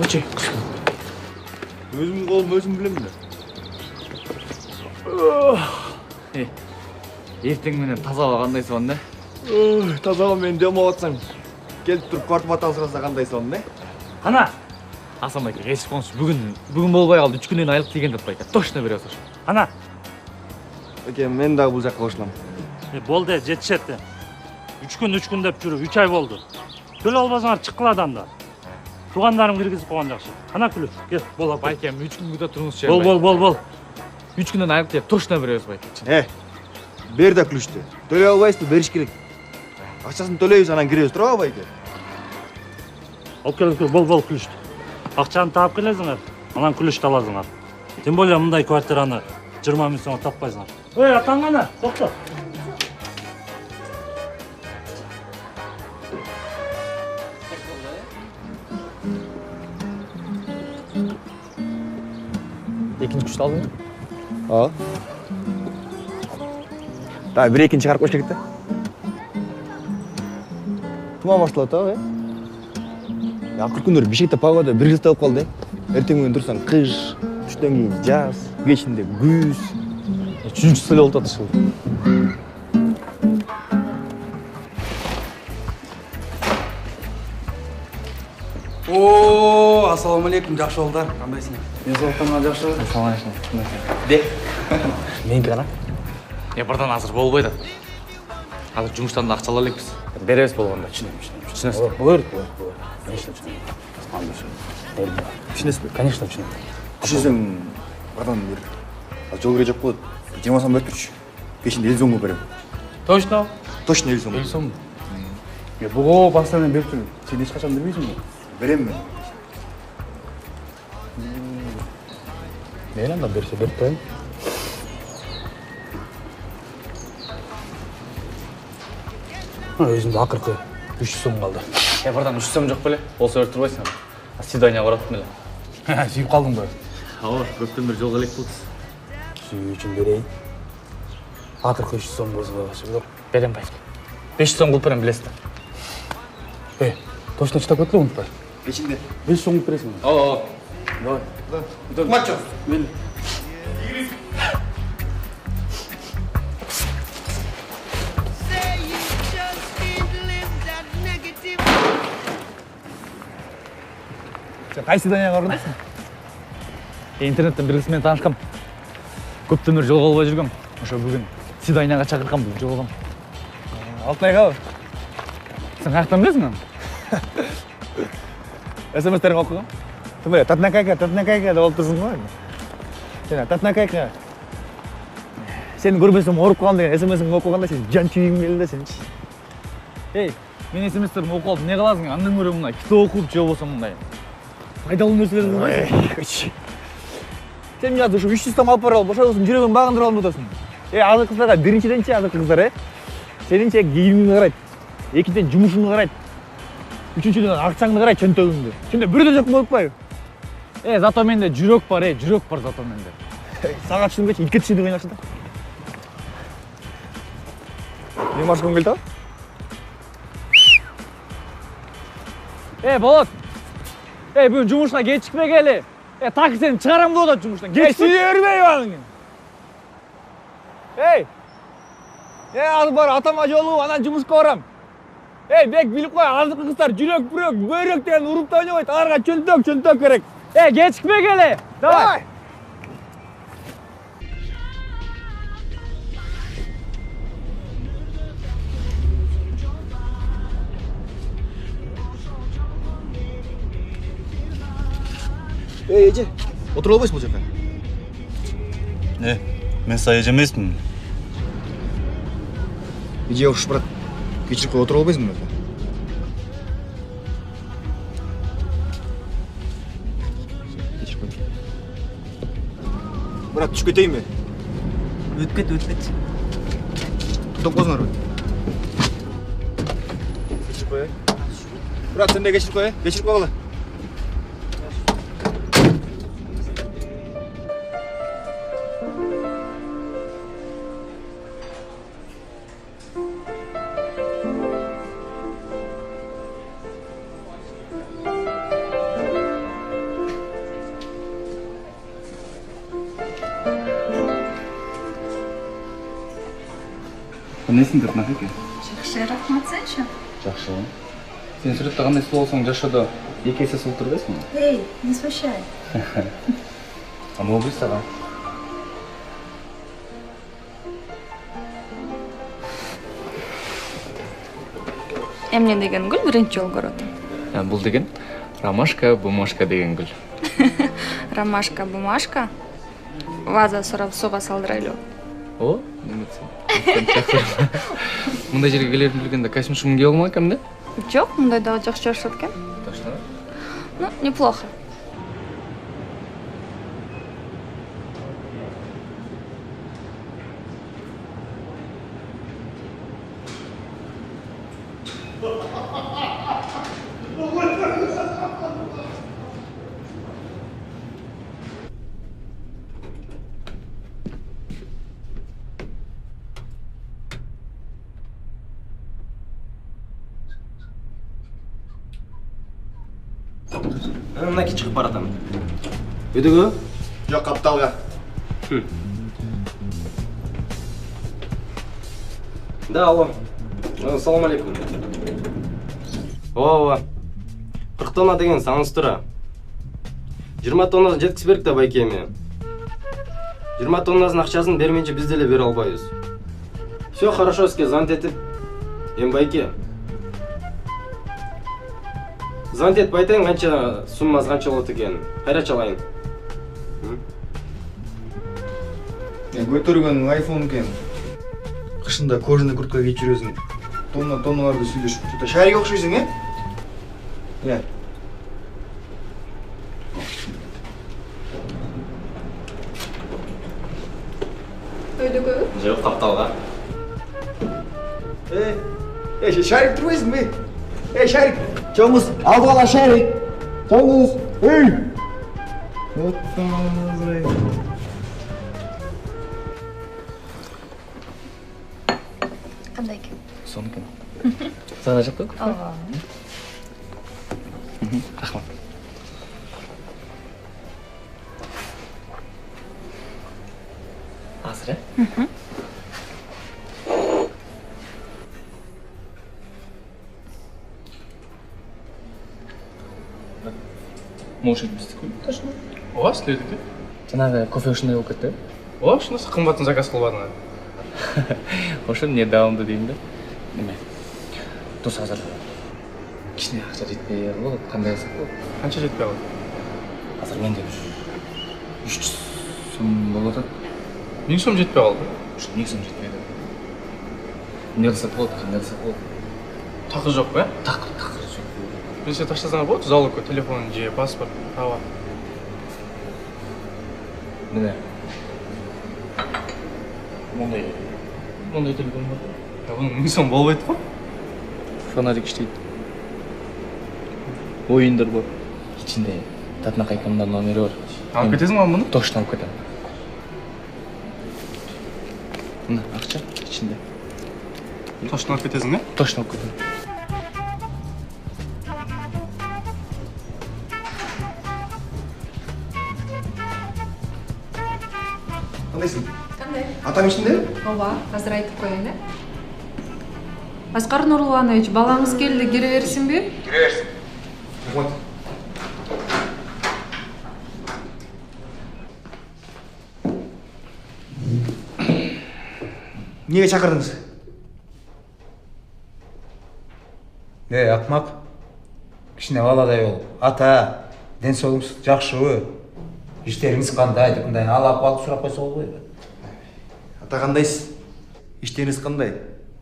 Очей. Өзім қолым өзім білемін. Ертең менен тазаға қандай соған, да? Тазаға мен демалып атсаң, келіп тұрып квартплатаны сұраса қандай соған, да? Ана! Асан байке, кешіп қоншы, бүгін болбай қалды, 3 күннен айлық деген деп байке. Точно бересіз. Ана! Оке, мен дағы бұл жаққа қосыламын. Болды, жетішетті. 3 күн деп жүріп, 3 ай болды. Көл албасыңар шыққыладан да. Туғандарым кіргізіп қойған жақсы. Ана күлі, кел, бол апай. Байке, 3 күн күтіп тұрыңыз ше. Бол. 3 күннен айлық деп точно бересіз байке. Бер да күлішті. Төлей албайсыз, беріш керек. Ақшасын төлейіз, анан кіресіз, тұра байке. Ал кел, бол күлішті. Ақшаны тап келесіңер, анан күлішті аласыңар. Тем более мұндай квартираны 20 минут соң таппайсыңар. Ой, атаңғана, тоқта. Екінші күшті алдың? Да, бір екінші қарып қойшы кетті. Тұма башталады, Ақыр күндер бешекте погода бір жылты алып қалды. Ертең мен тұрсаң қыш, түштен кейін жаз, кешінде күз. Үшінші сілі олтады шыл. Ассалаумалейкум, жақсы жолдар. Қандайсың? Мен соқтанға жақсы. Ассалаумалейкум. Де? Менікі қана? Бірден азыр болбайды. Азыр жұмыстан да ақша алалықпыз. Береміз болғанда. Түсінесіз? Бөлір. Конечно, Түсінесіз бе? Конечно, түсінесің. Түсінесің, бардан бер. Жол кере жоқ болады. Жемасам бер тұршы. Кешінде 50 сомға беремін. Точно? Точно 50 сомға. 50 сом. Бұғы бастан беріп тұрмын. Сен ешқашан бермейсің бе? Беремін мен. Мен анда берсе беріп тұрайын. Өзімді ақырқы 300 сом қалды. Бірден 300 сом жоқ біле? Ол сөйір тұрбайсың. Свидания баратын біле. Сүйіп қалдың ба? Ауыр, көптен бір жолға лек болдыз. Сүйіп үшін берейін. Ақырқы 300 сом болсын бағашы. Берем байке. 500 сом қылып берем білесің. Точно читап өтілі ұмытпай. Кешінде. 500 сом бересің. Давай. Матчо. Мен. Сен қай свиданияға орындайсың? Интернеттен бірісімен танышқам. Көптен бері жолға албай жүргем. Ошо бүгін свиданияға шақырғам, бүгін жолығам. Алтынайға ба? Сен қаяқтан білесің аны? СМС-терін оқыған? Тымыря, татнакайка деп олып тұрсың ғой? Сен татнакайка. Сені көрмесем орып қалған деген СМС-ін оқығанда сен жан күйгің келді сен. Ей, мен СМС-терін оқып алып не қаласың? Андан көрем мындай, кітап оқып же болса мындай. Пайдалы нәрселерді қойсың. Сен жазды, ушу 300 сом алып барып, ошо болсын жүрегін бағындырып алып отырсың. Азыр қызларға биринчиден азыр қыздар, сенинче кийимиңди карайт. Экинчиден жумушуңду карайт. Үчүнчүдөн акчаңды карайт, чөнтөгүңдү. Сенде бирөө жок болуп атпайбы? Зато менде жүрөк бар, жүрөк бар зато менде. Сага түшүнгөчү итке түшүндү кыйнакчы да. Не машкам келди? Болот. Бүгін жұмышқа кечикпегели. Таксини чыгарам деп атат жұмыштан. Сүйе бербейм аны. Азыр бар атама жолугуп, анан жумушка барам. Бек билип кой, азыркы кыздар жүрөк, бүрөк, бөйрөк деген урупта ойнобойт. Аларга чөнтөк керек. Кечикпегели. Давай. Эже, отура албайсың бул жака? Мен сай эже эмесмин. Эже окшош барат. Кечирип кой, отура албайсың бул жака? Кечирип кой. Брат, түшүп кетейинби? Өтүп кет. Топ козуңарбы? Кечирип кой. Брат, сен де кечирип кой, кечирип койгула. Несің деп нақ екен? Жақсы, рахмат сенші. Жақсы. Сен суретте қандай сұлу болсаң, жашода 2 есе сұлу тұрбайсың ба? Эй, не смущай. А мол бүй саған. Эмне деген гүл биринчи жолу көрөт. Бұл деген ромашка, бумашка деген гүл. Ромашка, бумашка. Ваза сурап суга салдырайлы. О, неметсің. Мұндай жерге келерін білгенде костюм шумын кие алмай кәмде? Жок, мындай дагы жакшы жашат экен. Точно? Ну, неплохо. Мынакей чыгып баратам. Өдөгө? Жок, капталга. Да, алло. Ассаламу алейкум. Ооба. 40 тонна деген саңыз тура. 20 тоннасын жеткизип берик да байке эми. 20 тоннасын акчасын бермейинче биз деле бере албайбыз. Все хорошо, сизге звонить этип. Эми байке. Звонить этип айтайын канча суммасы канча болот экенин. Кайра чалайын. Көтөргөн айфон экен. Кышында кожаный куртка кийип жүрөсүң. Тонналарды сүйлөшүп. Чөтө шайга окшойсуң, э? Өйдөгө? Жок, капталга. Шарик турбайсың бе? Шарик, чоңуз, алдыга ала Шарик. Чоңуз, Кандай экен? Соныкен. Саған жақ па? Ооба. Рахмат. Азыр, э? Может быть, точно? Ооба, следует. Жанагы кофе ушундай болуп кетти. Ооба, ушунысы кымбатын заказ кылбадың. Ошо эмне даамды дейм да. Неме? Дос азыр кичине акча жетпей калып, кандай кылсак болот? Канча жетпей калды? Азыр менде 300 сом болот. 1000 сом жетпей калды. Ушу 1000 сом жетпейди. Эмне кылсак болот, кандай кылсак болот? Такы жок, э? Такыр жок. Мен сени таштасаңар болот, залогко телефон же паспорт, права. Міне. Мондай телефон бар. Я bunun 1000 сом болбойт го? Фонарик иштейт. Оюндар бар. Ичинде татына кайкамдар номери бар. Алып кетесиң ба муну? Точно алып кетем. Мына акча ичинде. Точно алып кетесиң, э? Точно алып кетем. Кандайсың? Кандай? Атам ичинде? Ооба, азыр айтып коеюн, э? Аскар Нурланович, балаңыз келди, кире берсинби? Кире берсин. Вот. Неге чакырдыңыз? Акмак. Кичине баладай болуп. Ата, ден соолугуңуз жакшыбы? Иштериңиз кандай деп мындай алап алып сурап койсо болбойбу? Ата кандайсыз? Иштериңиз кандай?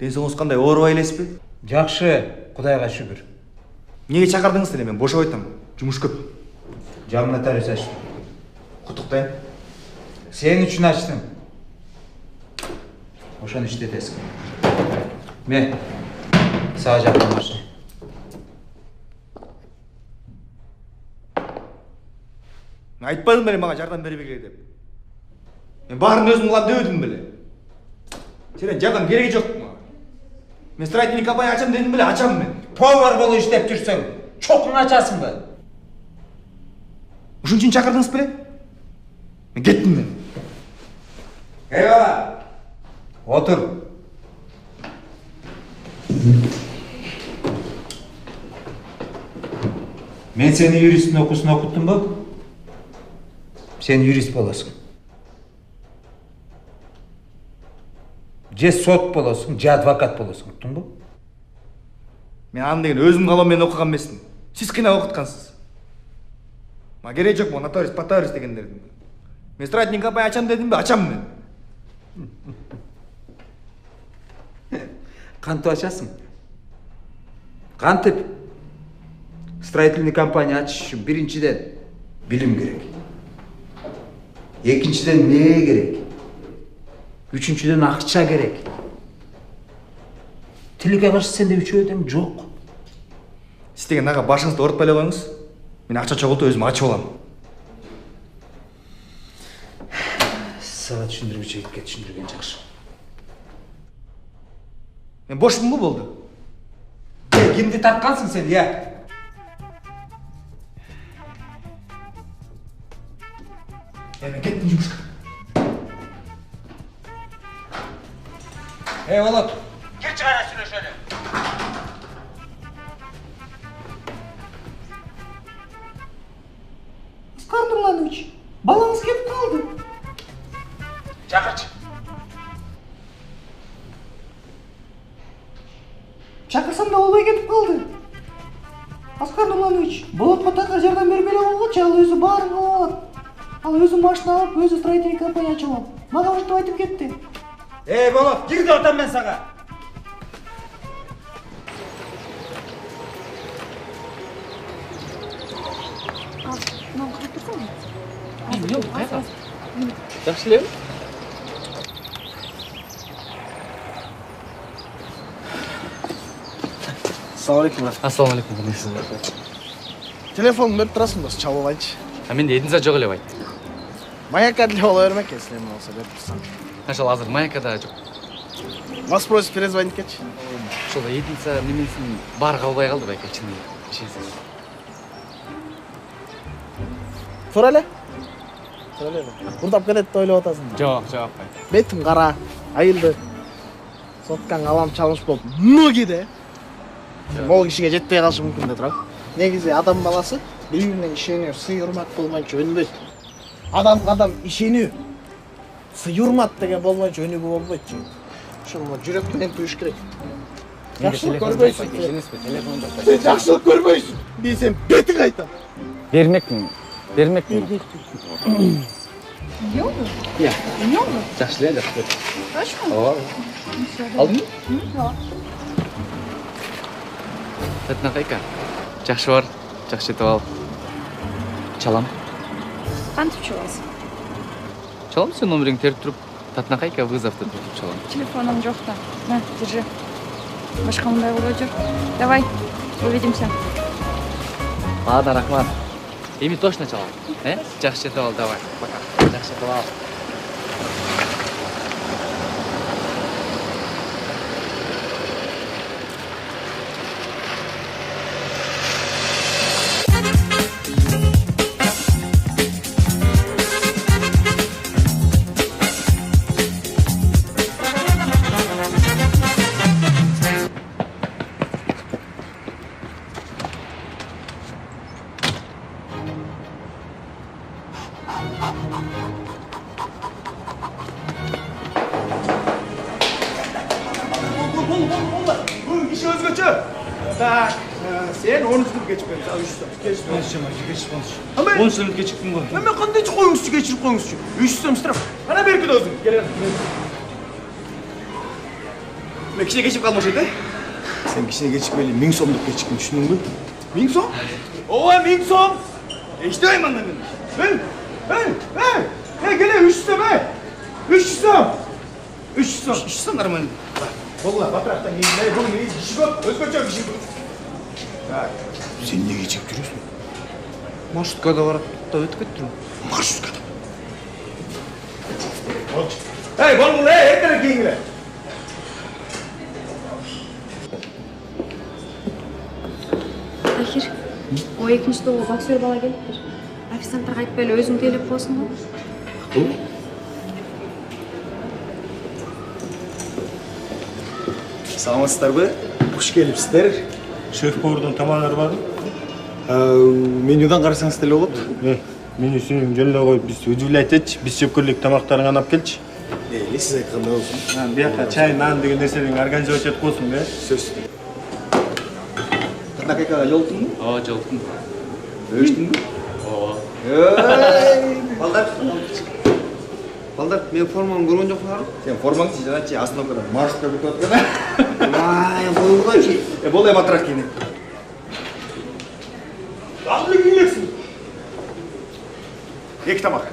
Ден соолугуңуз кандай? Оорубай элесизби? Жакшы, Кудайга шүгүр. Неге чакырдыңыз деле? Мен бошоп айтам. Жумуш көп. Жамына тарыс ачтым. Куттуктайм. Сен үчүн ачтым. Ошону иштетесиң. Мен сага жакын барчы. Айтпадым беле мага жардам бербегиле деп. Мен баарын өзүм кылам дебедим беле. Сенен жардам кереги жок мага. Мен строительный компания ачам дедим беле, ачам мен. Повар болуп иштеп жүрсөң, чокун ачасыңбы? Ушун үчүн чакырдыңыз беле? Мен кеттим мен. Эй бала, отур. Мен сені юристтің оқусын оқыттым ба? Сен юрист боласың. Же сот боласың, же адвокат боласың, ұқтың ба? Мен аны деген өзім қалаумен оқыған емеспін. Сіз қинап оқытқансыз. Ма керек жоқ бұл нотариус, патариус дегендердің. Мен строительный компания açам дедім бе? Açам мен. Қантып ашасың? Қантып? Строительный компания açыш үшін біріншіден білім керек. Екіншіден не керек? Üçüncüden ақша керек. Тілге қарсы сенде үшеуден жоқ. Сіз деген аға башыңызды орытпай қойыңыз. Мен ақша жоғалтып өзім ашып аламын. Саған түсіндіргіше кетке түсіндірген жақсы. Мен бошпын ба болды? Кімді тартқансың сен, я? Мен кеттім жұмысқа. Волод, кел шығара сүре шөлі. Асқар Нұрланович, балаңыз кетіп қалды. Шақыршы. Шақырсам да олай кетіп қалды. Асқар Нұрланович, Болотқа тақыр жардам бермелі болғанша, ал өзі барын қалады. Ал өзі машина алып, өзі строительный компания ашып алады. Маған ұжытып айтып кетті. Болот, кірді отам мен саға. Мынаны қарап тұрсың ба? Yok, қайда? Жақсы лем? Ассалаумалейкум, брат. Ассалаумалейкум, қандайсыз? Телефонын беріп тұрасың ба, чалып алайыншы. Менде едіңіза жоқ елеп айт. Маяк әділі бола бермек, если мен болса беріп тұрсам. Қаншал азыр маякада жоқ. Вас просит перезвонить кетші. Шолда едіңіза неменесін бар қалбай қалды байка чынымен. Кешесіз. Тұр әлі? Бұрдап келеді ойлап отасың. Жоқ. Бетім қара, айылды. Соткан қалам чалмыш болып, мүгіде. Ол кішіге жетпей қалшы мүмкін де тұрам. Негізі адам баласы бір-бірінен ішене сый ұрмат болмайынша өнбейді. Адам ішене сый ұрмат деген болмайынша өнеге болмайды. Шоңға жүрекпенен түйіш керек. Жақсылық көрмейсің. Сен жақсылық көрмейсің. Мен сен бетің айтам. Бермекпін. Йога? Иә. Йога? Жақсы лем, жақсы. Точно? Алдың? Да. Тәтіна қайка. Жақсы бар, жақсы етіп ал. Чалам. Қантып чаласың? Чалам, сен номеріңді теріп тұрып, Тәтіна қайка вызовты тұрып чалам. Телефоном жоқ та. На, держи. Башқа мұндай болу жүр. Давай, увидимся. Ладно, рахмат. Эми точно чалам. Жақсы етіп ал, давай. Пока. Жақсы етіп ал. Так, сен 10 минут кешіп келдің, саған 300 сом. 10 минут кешіктің ғой. Мен қандайша қойыңызшы, кешіріп қойыңызшы. 300 сом штраф. Ана бер кет өзің. Мен кішіне кешіп қалмаушы еді? Сен кішіне кешікпелі 1000 сомдық кешіктің, түсіндің бе? 1000 сом? Ова, 1000 сом! Ештемейм анда мен. Келе 300 сом, 300 сом. 300 сом нормально. Болла, батырақтан кейін, бұл не іші көп, өзгөчө кіші көп. Сен неге чек жүресің? Маршруткада барады, да өтіп кеттім. Маршруткада. Бол, ертерек кейінгіле. Ахир, о екінші тобы боксер бала келіп бір. Официанттарға айтпайлы өзің келіп қосын ғой. Саламатсыздар бе? Хуш келипсиздер. Шеф-повардан тамаклар барбы? Менюдан карасаңыз деле болот. Менюсүн жөн эле коюп, биз удивлять этчи, биз жеп көрлүк тамактарын алып келчи. Эли сиз айткандай болсун. Бияка чай, нан деген нерселерин организовать этип койсун, Сөз. Тырнакайга жолуктуңбу? Ооба, жолуктум. Өчтүңбү? Ооба. Балдар, мен формамды көргөн жоксуңар? Сен формаңды жаначы основадан Марска бүтүп аткан. Ай, болгойчу. Болду эми атырак кийин. Алды кийесиң. Эки тамак.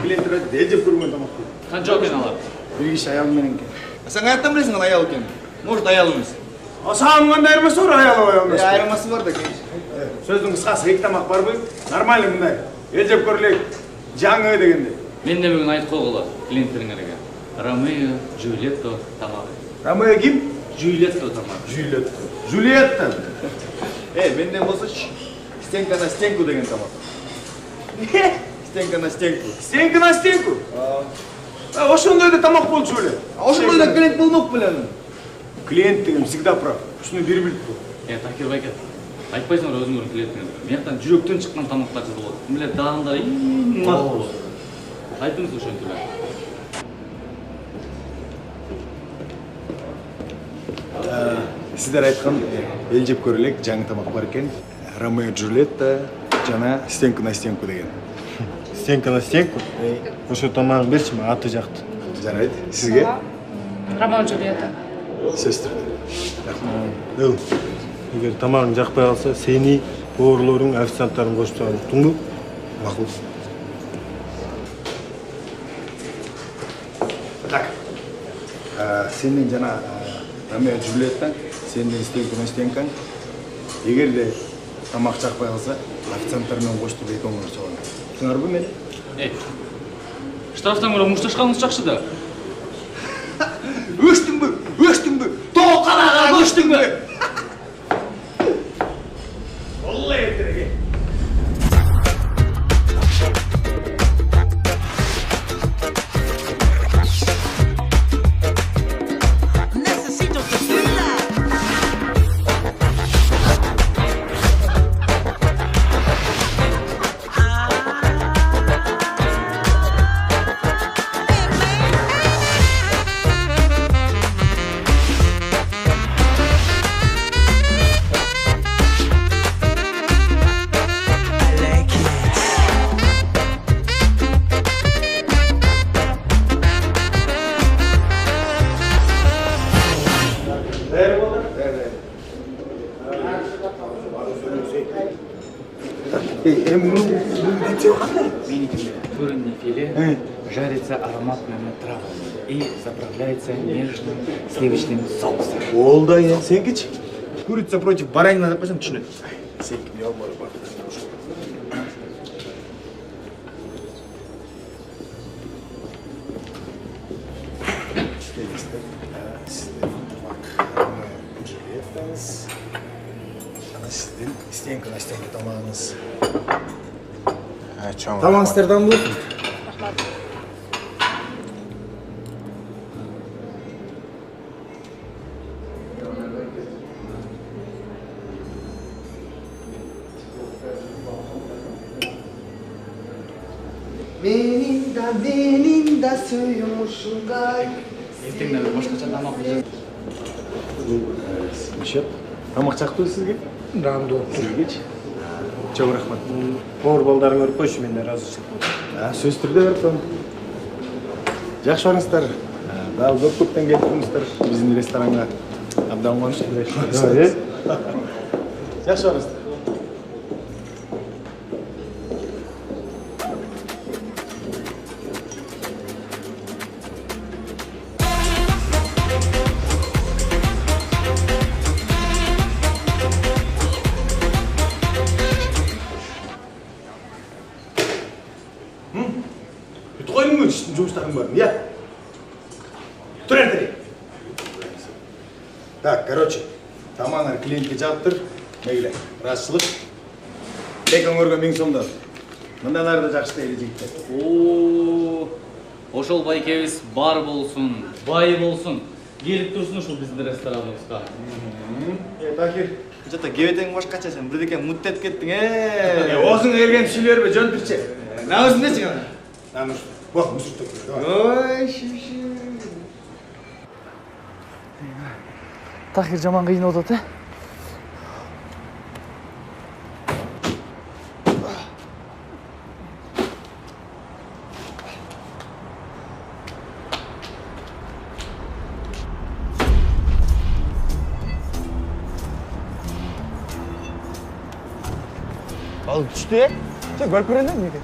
Клиенттер дел жеп көргөн тамак. Канча экен алар? Бир киши аялы менен экен. Сен каяктан билесиң аны аял экенин? Может, аял эмес. Саған кандай айырмасы бар, аял эмес. Айырмасы бар да экен. Сөздүн кыскасы эки тамак барбы? Нормально мындай. Эл жеп көрлөйк. Жаңы дегенде. Мен де бүгін айтып қойғыла клиенттеріңерге. Ромео, Джульетто тамағы. Ромео ким? Джульетто тамағы. Джульетто. Менден болса стенка на стенку деген тамақ. Стенка на стенку. Стенка на стенку? Ошондой да тамақ болчу эле. Ошондой да клиент болмок белем. Клиент деген всегда прав. Ушуну бир билип кой. Такир байке. Айтпайсыңдар өзүңөрдүн клиентиңер. Мияктан жүрөктөн чыккан тамактар жазылат. Кимилер дагындар болот. Айтыңыз ошентип. Сиздер айткан эл жеп көрөлек жаңы тамак бар экен. Ромео Джульетта жана стенка на стенку деген. Стенка на стенку? Ошо тамагын берчи, мен аты жакты. Жарайт. Сизге? Ромео Джульетта. Сөз түрдө. Эгер тамагың жакпай калса, сени поварлордун, официанттарын кошуп чыгарып туңбу? Макул. Так. Сенин жана Ромео Джульеттаң, сенден стенка на стенкаң. Эгер де тамак жакпай калса, официанттар менен коштуруп экөөңөр чыгам. Түшүнөрбү мени? Штрафтан көрө мушташканыңыз жакшы да. Өчтүңбү? Тоокалага өчтүңбү? Алла эртереге. Куриное филе жарится ароматными травами и заправляется нежным сливочным соусом. Болду ая, сенгичи? Курица против баранина деп койсоң түшүнөт. Сенки не албай бар. Сиздин стенка на стенка тамагыңыз. Тамагыңыздардан болсун. Менин да сүйүм ушундай. Ертеңде бир башкача тамак жеп. Мишеп, тамак жактыбы сизге? Рандуу. Сизгечи? Чоң рахмат. Повар балдарын көрүп койчу, мен ыраазычылык болдум. Сөз түрдө берип коем. Жакшы барыңыздар. Дагы көптөн келип турмуздар биздин ресторанга. Абдан кубанычтуу. Жакшы барыңыздар. Жұмыстарың бар, я? Тұр әртірек. Так, короче, тамағынар клиентке жауыптыр. Мейлі, разышылық. Тек өңірге мен сонда. Мындайларды жақсы дейді жігіттер. Ошол байкебиз бар болсун, бай болсун. Келіп тұрсын ушул биздин рестораныбызга. Тахир. Жата кебетең башкача сен бирдеке муттеп кеттиң. Озуң келген сүйлөрбү жөнтүрчү. Нагызын дечи ана. Намыш. Бак, мусуттап. Ой, шиш. Тахир жаман кыйнап атат, Ал түштү, Сен көрүп көрөндү эмнеге?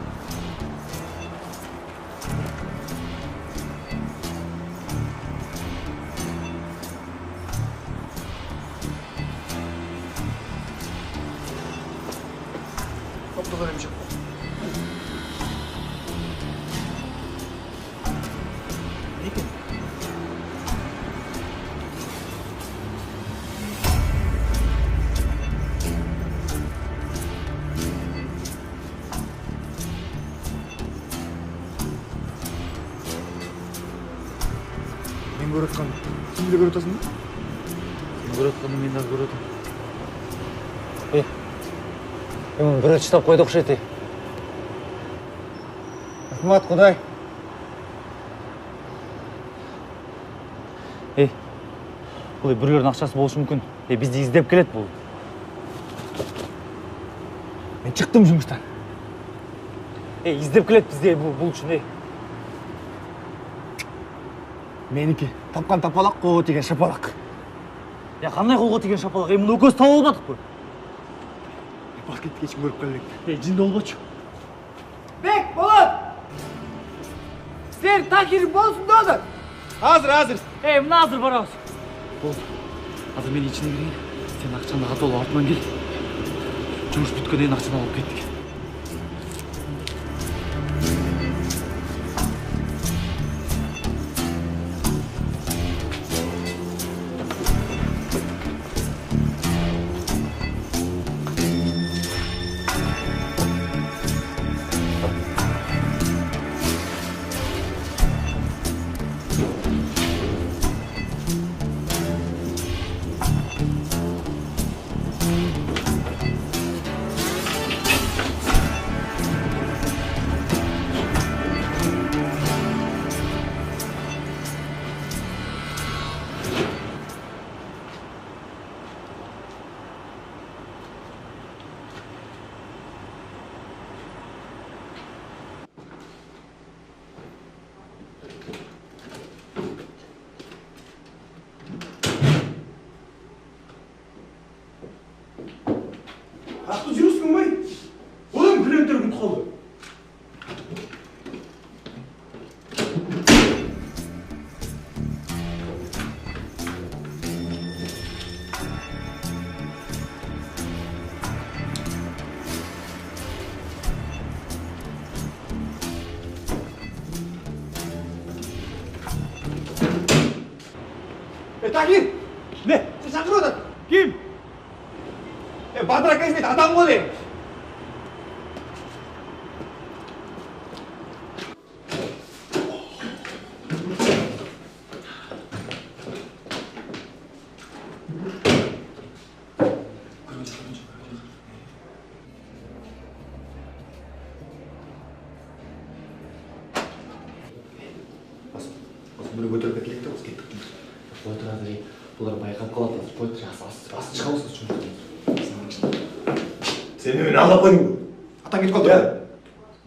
Мен көріп отқан. Сен де көріп отырсың ба? Сен көріп отқанды мен де көріп отырмын. Бір ұштап қойды ұқшайды. Рахмат, Құдай. Бұл біреулердің ақшасы болушы мүмкін. Бізді іздеп келеді бұл. Мен шықтым жұмыстан. Іздеп келеді бізде бұл үшін. Менікі тапқан тапалақ, қолға тиген шапалақ. Қандай қолға тиген шапалақ? Мұны өкөз тауып алдық қой. Бақ кетті кешін көріп қалдық. Жинді ол бачу. Бек, Болот! Сен Тахир болсын дозыр. Hazır. Мына азыр барабыз. Болды. Азыр мен içine кірейін. Сен ақшаны атып алып артынан кел. Жұмыс бүткеннен кейін ақшаны алып кеттік. Ақты жүрісің бай. Одан клиенттер күт қалды. Тахир! Не, сен шақырып отыр. Кім? Батыр ака есмейді, адам ғой деймін. Бұны көтеріп әкелейік те, осы кеттік. Отырады, бұлар байқап қалады, қойды, асы шығамыз жұмыстан. Сен мені алып қойдың ба? Атаң кетіп қалды ба?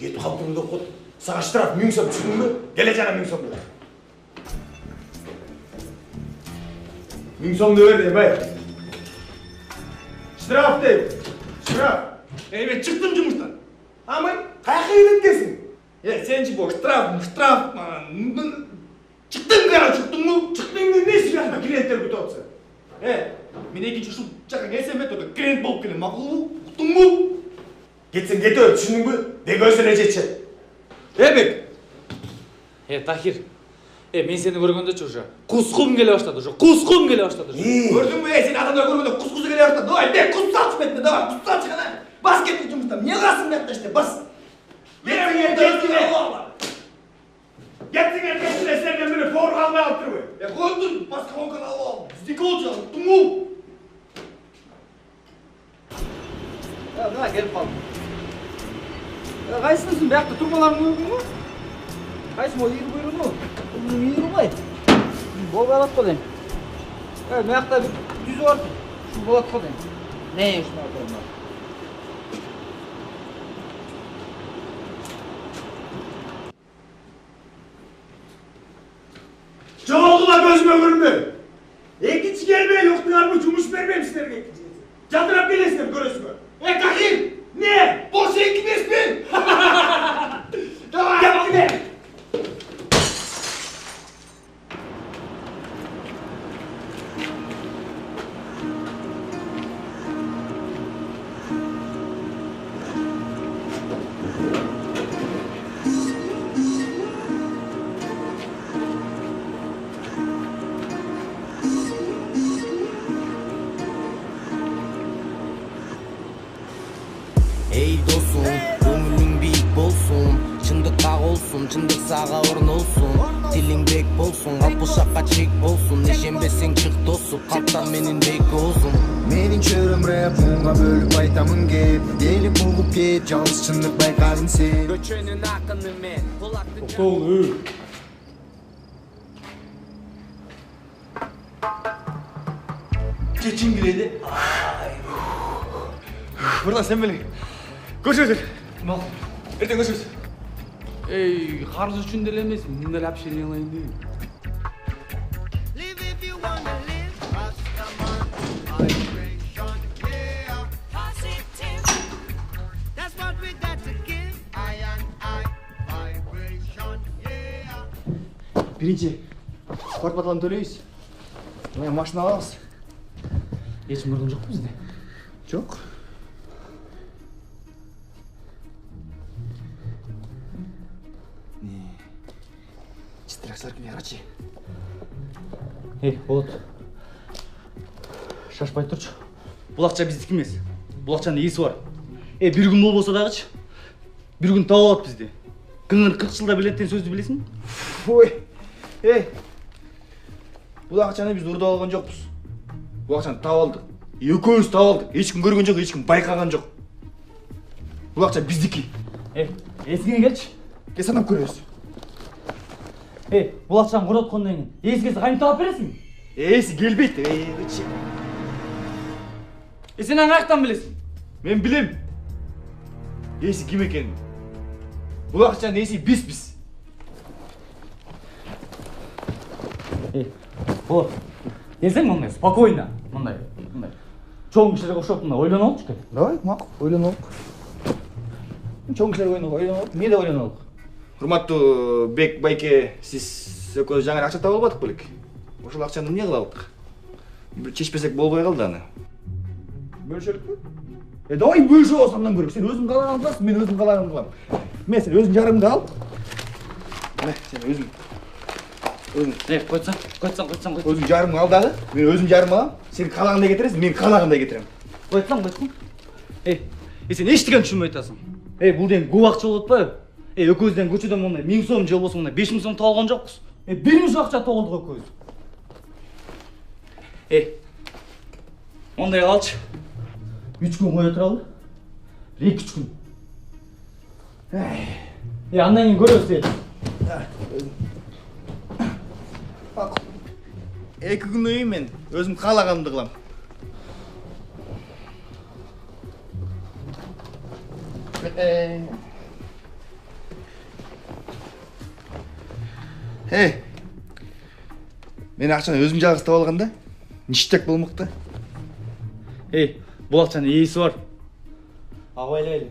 Кетіп қалдың да қойды. Саған штраф 1000 сом түсірдің ба? Келе жаңа 1000 сомды. 1000 сомды бер дейм, бай. Штраф дейм. Штраф. Мен шықтым жұмыстан. Амай, қайқы үйреткенсің? Сен бұл штраф. Шықтың қара, шықтың мұ? Шықтың не себебі клиенттер күтіп отырса? Мен екінші ұшыл жаққа келсем бе, тұрды клиент болып келем, мақұл мұ? Ұқтың мұ? Кетсен кете өр, түсінің бі? Бек өзіне жетші. Бек! Тахир, мен сені көргенде уже құсқым келе баштады, құсқым келе баштады. Көрдің бе, сен адамдар көргенде құс-құсы келе баштады. Давай, бек, құс салшы бетіне, давай, құс салшы ғана. Бас кеттік жұмыстан, не қасың бетті іште, бас. Кетсеңер кетсін, сендерден бері торы қалмай алып тұр ғой. Қойдың, басқа қонқан алып ал. Біздекі ол жағын, тұңыл. Мына келіп қалдым. Қайсысың бұл жақта тұрмаларың көрдің ғой? Қайсың ол иір бұйрығы ғой? Бұл иір ғой. Бол қалады қой дейм. Мына жақта жүзі бар. Şu болады қой дейм. Не үшін алып тұрмын? Çoğuldular gözüme görünme. İkinci gelmeyin, yoktular mı? Cumuş vermeyeyim sizlerine ikinci. Cadırap gelesine görürsün. Kakil! Ne? Boş iki nesmin! Tamam! Gel bakayım! Ey dostum, көңілің биік болсын, шындыққа қолсын, шындық саға орнолсын, тілің бек болсын, алпышаққа чек болсын, нешенбесең чық досып, қаптан менің бек болсын. Менің жүрім рэп, мұңға бөліп айтамын кеп, елі бұғып кет, жалғыз шындық байқадың сен. Көчөнің ақыны мен, құлақты... Тоқтол, Çeçin gireydi. Buradan sen beni. Görüşürüz. Ne oldu? Erten görüşürüz. Ey, қарыз үшін деле емес, мындай общение қылайын деймін. Birinci, kvartplatanı төлейсіз. Мына машина аламыз. Ешкім көрген жоқ бізде? Жоқ. Чистырақсар кіне қарачы. Ей, Болот. Шашпай тұршы. Бұл ақша біздікі емес. Бұл ақшаның иесі бар. Bir gün бол болса дағыч. Bir gün тауып алады бізде. Күнін 40 жылда білетін сөзді білесің? Ой. Бұл ақшаны біз ұрды алған жоқпыз. Бұл ақшаны тауып алдық. Екеуміз тауып алдық. Ешкім көрген жоқ, ешкім байқаған жоқ. Бұл ақша біздікі. Есіңе келші. Санап көресіз. Бұл ақшаны құрат қондан кейін. Есігесі қайын тауып бересің? Есі келбейді. Сен аңақтан білесің? Мен білем. Есі кім екенін. Бұл ақшаның есі біз. Болот, десең мұндай, спокойно, мұндай. Чоң кішілерге ұқсап мұндай ойланалық шықай. Давай, мақұл, ойланалық. Чоң кішілерге ойланалық, не де ойланалық? Құрматты Бек Байке, сіз өкөз жаңа ақша тауып албадық бөлек. Ошол ақшаны не қылалық? Чешпесек болбай қалды аны. Бөлшелік пе? Давай бөлші осамдан көрек. Сен өзің қалағанды қыласың, мен өзім қалағанды қыламын. Мен сен өзің жарымды ал. Сен өзің. Қойтсаң. Өзің жарымды ал дағы, мен өзім жарым алам. Сен қалағандай кетіресің, мен қалағандай кетірем. Қойтсаң. Сен ештеген түшінмей айтасың. Бұл деген көп ақша болады па? Өкөзден көшеден мұндай 1000 сом жыл болса мұндай 5000 сом тауып алған жоқпыз. 1000 ақша тауылдық өкөз. Ондай қалшы. 3 күн қоя тұралы. 2-3 күн. Андан кейін көресіз. 2 күн өйін мен өзім қалағанымды қылам. Мен ақшаны өзім жалғыз тауып алғанда, ништяк болмақты. Бұл ақшаның иесі бар. Ағайлайлы.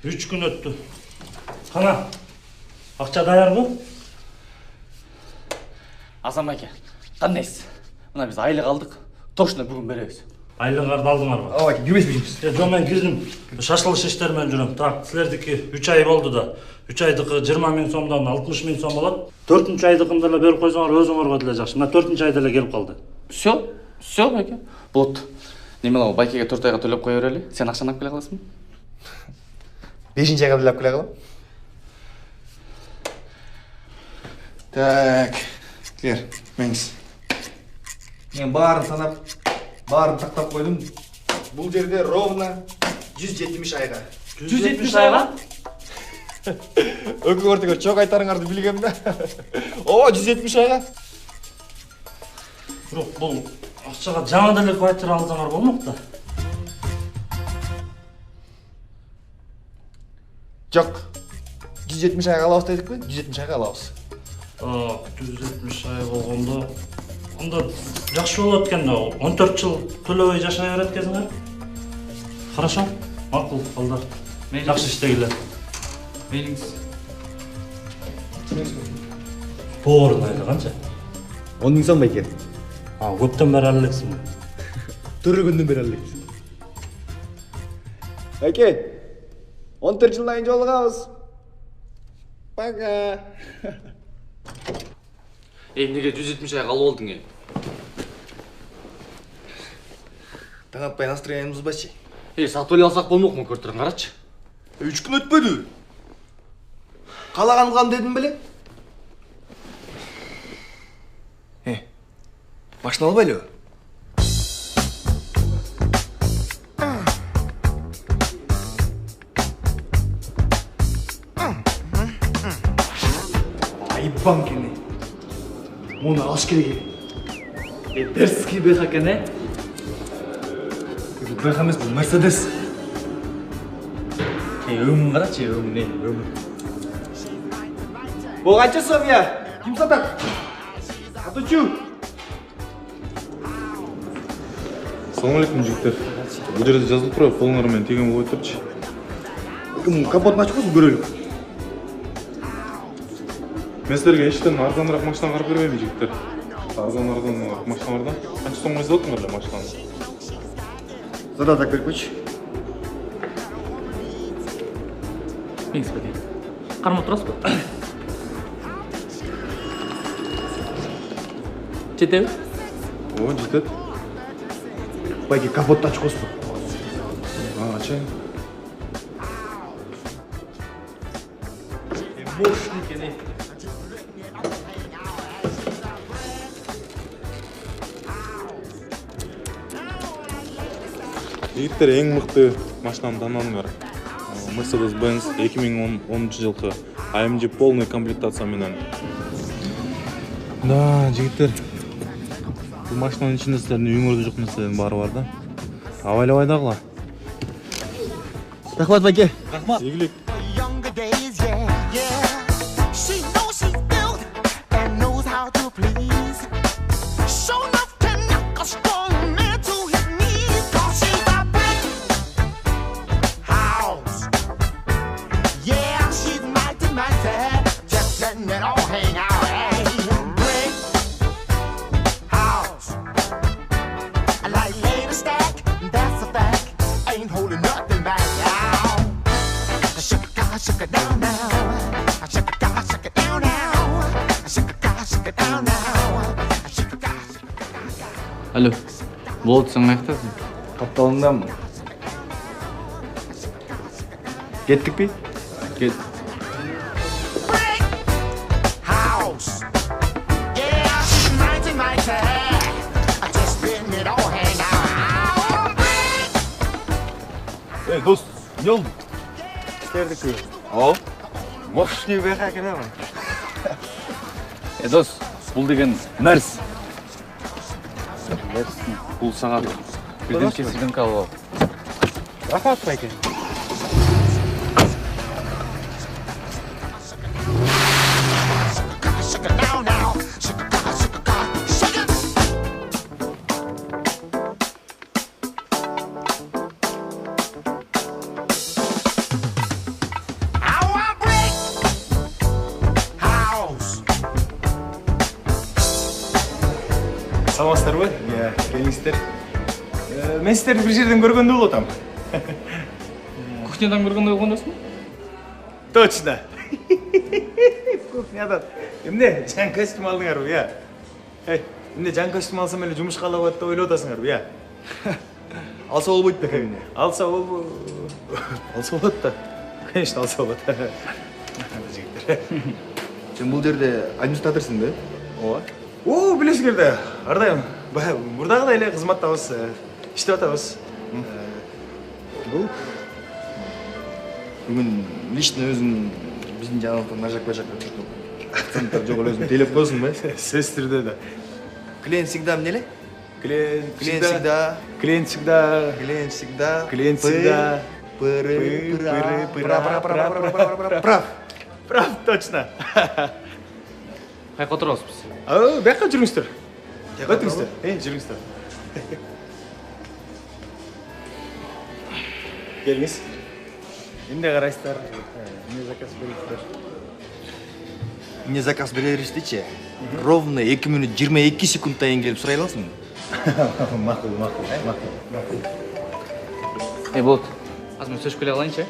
3 күн өттү. Кана, акча даярбы? Асан байке, кандайсыз? Мына биз айлык алдык, точно бүгүн беребиз. Айлыгыңарды алдыңарбы? Ооба, кирбейсизбиз. Жок, мен кирдим. Шашылыш иштери менен жүрөм. Так, силердики 3 ай болду да. 3 айдыкы 20 миң сомдон 60 миң сом болот. 4-чү айдыкында эле берип койсоңор өзүңөргө деле жакшы. Мына 4-чү айда эле келип калды. Все, байке. Болот. Неме ал байкеге 4 айга төлөп кое берели. Сен акчаны алып келе каласыңбы? 5-нчи айга деле алып келе калам. Так, кер, меңіз. Мен барын санап, барын тақтап қойдым. Бұл жерде ровно 170 айға. 170 айга? Өкмөртүгө чок айтарыңарды билгем да. Ооба, 170 айга. Бирок бул акчага жаңа деле квартира алсаңар болмок да. Жок. 170 айга алабыз дедикпи? 170 айга алабыз. 170 ай болгондо анда жакшы болот экен да. 14 жыл төлөбөй жашай берет экенсиңер. Хорошо, макул, балдар. Жакшы иштегиле. Мениңиз. Повардын айлыгы канча? 10 миң сом байке. Көптөн бери ала элексиңби? Төрөгөндөн бери ала элексиң. Байке, 14 жылдан кийин жолугабыз. Пока. Эмнеге 170 айга алып алдың эл? Таң атпай настроением бузбачы. Сатып эле алсак болмокму, көртүрүң карачы. 3 күн өтпөдү. Калаган дедим беле? Машина албайлыбы? Айбан кене. Муну алыш керек. Дерзкий беха экен, э? Беха эмес, бул Мерседес. Өңүн карачы, өңүн. Бул канча сом я? Ким сатат? Сатучу. Салам алейкум, жигиттер. Бул жерде жазылып турат, колуңар менен теген кой турчу. Ким капотун ачып койсуң, көрөлүк. Мен силерге эчтен арзаныраак машина карап бербеймби, жигиттер? Арзан машиналардан канча сомго издеп атыңар эле машинаны? Задат так берип койчу. Меңиз беке. Кармап турасызбы? Жетеби? Ооба, жетет. Байке, капотты ачып койсуң. Ачайын. Мощный экен, Жигиттер, эң мыкты машинаны таныңар. Mercedes-Benz 2010 жылкы AMG полный комплектация менен. Да, жигиттер. Бул машинанын ичинде силердин үйүңөрдө жок нерселердин баары бар да. Абайлабай дагыла. Рахмат байке. Рахмат. Ийгилик. Алло, болот, сен каяктасың? Капталыңдамын. Кеттикпи? Кет. Дос, не oldu? İşlerdik. О? Мощный беха экен ама. Дос, бул деген Мерс. Бул сага бирден кесилген калып ал. Рахмат байке. саламатсыздарбы? Келиңиздер. Мен сиздерди бир жерден көргөндөй болуп атам. Кухнядан көргөндөй болгондосуң? Точно. Кухнядан. Эмне, жаңы костюм алдыңарбы, я? Эмне жаңы костюм алсам эле жумушка ала коет деп ойлоп атасыңарбы, я? Алса болбойт да эмне? Алса болот да. Конечно, алса болот. Жигиттер. Сен бул жерде администраторсың да? Ооба. Билесиңер да. Ар дайым мурдагыдай эле кызматтабыз, иштеп атабыз. Бүгүн лично өзүң биздин жаңылыктан нажак бажак өтүрдүң. Акценттер жок эле өзүң тейлеп койсуңбу? Сөз түрдө да. Клиент всегда эмне эле? Клиент всегда. Клиент всегда. Клиент всегда. Клиент всегда. Прав, точно. Кайка отурабыз биз? Бияка жүрүңүздөр. Өтүңүздөр. Жүрүңүздөр. Келиңиз. Эмне карайсыздар? Эмне заказ бересиздер? Эмне заказ берерибиздичи? Ровно 2 мүнөт 22 секундтан келип сурай аласыңбы? Макул. Болот. Азыр мен сөзгө келе калайынчы?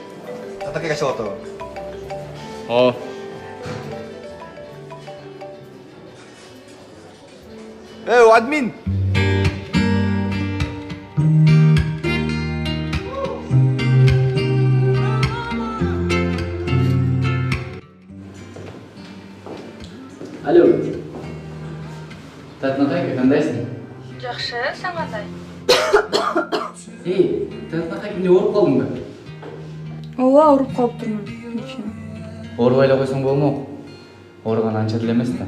Атакай качалып атабы? Админ! Алло. Татнакай, кандайсың? Жакшы, сен кандай? Татнакай, эмне ооруп калдыңбы? Ооба, ооруп калып турмун. Оорубай эле койсоң болмок. Ооруган анча деле эмес да.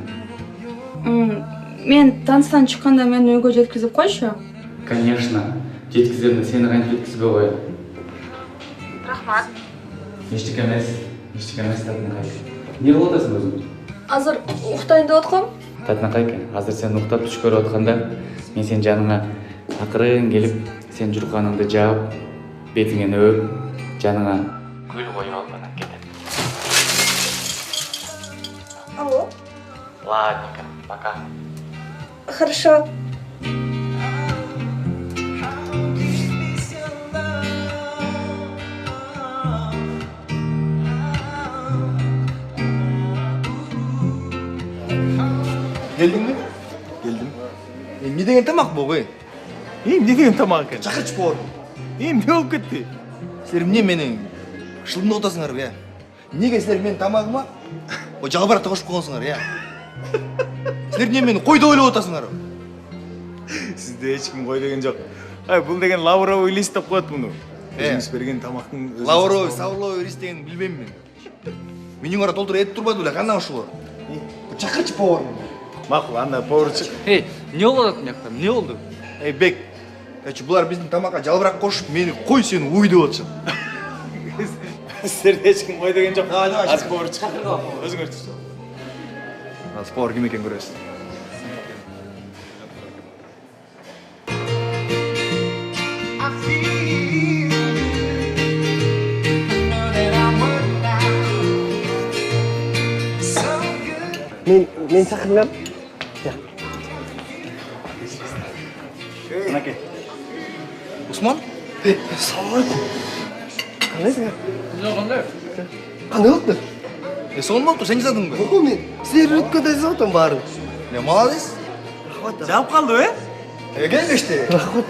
Мен таныстан чыкканда мени үйгө жеткизип койчу. Конечно. Жеткизем да сени кантип жеткизбей коет. Рахмат. Эчтеке эмес Татнакай. Эмне кылып атасың өзүң? Азыр уктайын деп аткам. Татнакайке, азыр сен уктап түш көрүп атканда, мен сен жаныңа акырын келип, сен журканыңды жаап, бетиңен өөп, жаныңа гүл коюп алып анан кетем. Алло. Ладненько, пока. Хорошо. Келдиңби? Келдим. Эмне деген тамак бул ой? Эмне деген тамак экен? Чакырчы повар. Эмне болуп кетти? Силер эмне мени шылымдап атасыңарбы, я? Эмнеге силер менин тамагыма жалбыракты кошуп койгонсуңар, я? Силер эмне мени кой деп ойлоп атасыңарбы? Сизде эч ким кой деген жок. Бул деген лавровый лист деп коет муну. Өзүңүз берген тамактын лавровый, савровый лист деген билбейм мен. Менин ара толтуруп этип турбайбы эле, кандай ушулар? Чакырчы повар. Макул, анда поварчы. Эмне болуп атат мына жакта? Эмне болду? Бек. Булар биздин тамакка жалбырак кошуп, мени кой сени уй деп атышат. Силерде эч ким кой деген жок. Азыр поварчы. Өзүңөр түшүн. Азыр повар ким экенин көрөсүз. Мен чакыргам. Анакей. Усман? Салам алейкум. Кандайсыңар? Кандай? Кандай болуптур? Сонун болуптур, сен жаздыңбы? Ого, мен силер өткөндө жазып атам баарын. Молодец. Рахмат. Жаап калдыбы, Келбешти. Рахмат.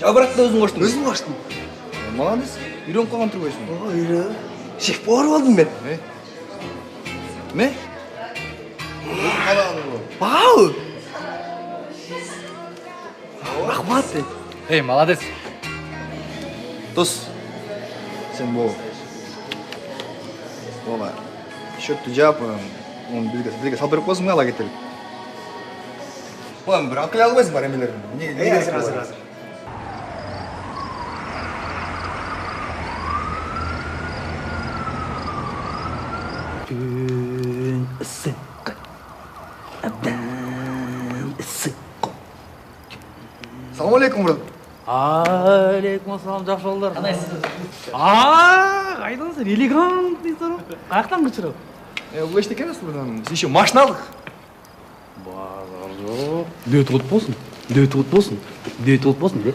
Жалбыракты өзүң коштуң. Өзүм коштум. Молодец. Үйрөнүп калган турбайсың. Ого, үйрөнүп. Шеф повар болдум мен. Эмне? Вау! Рахмат. Молодец. Дос, сен бул ола счетту жаап, оны бизге салып берип койсуңбу, ала кетелик. Ола бир алып келе албайсың бар эмелерин. Азыр. Күн ысык. Абдан ысык. Салам алейкум, брат. Алейкум ассалам, жакшы балдар. Кандайсыздар? Кайдансыздар? Элегантныйсыздар. Каяктан кычырып? Бул эчтеке эмес, биз еще машина алдык. Базар жок. Дөт кылып болсун. Дөйт ұлт болсын. Дөйт ұлт болсын, де.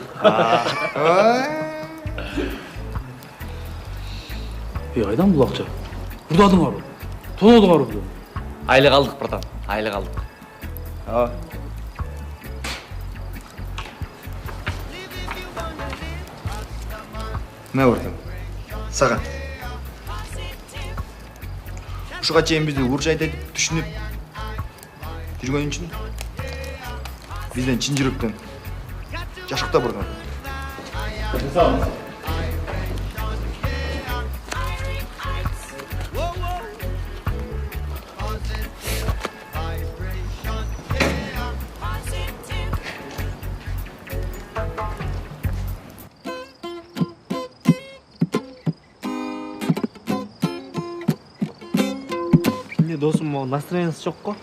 Айдан бұл ақша? Бұдадың ару? Тонадың ару бұл? Айлық алдық, братан. Айлық алдық. Мә братан, саған. Ушуга чейин бизди урушайт айтып түшүнүп жүргөн үчүн бизден чын жүрөктөн жашыкта братан. Досым, настроениясы жоқ қой.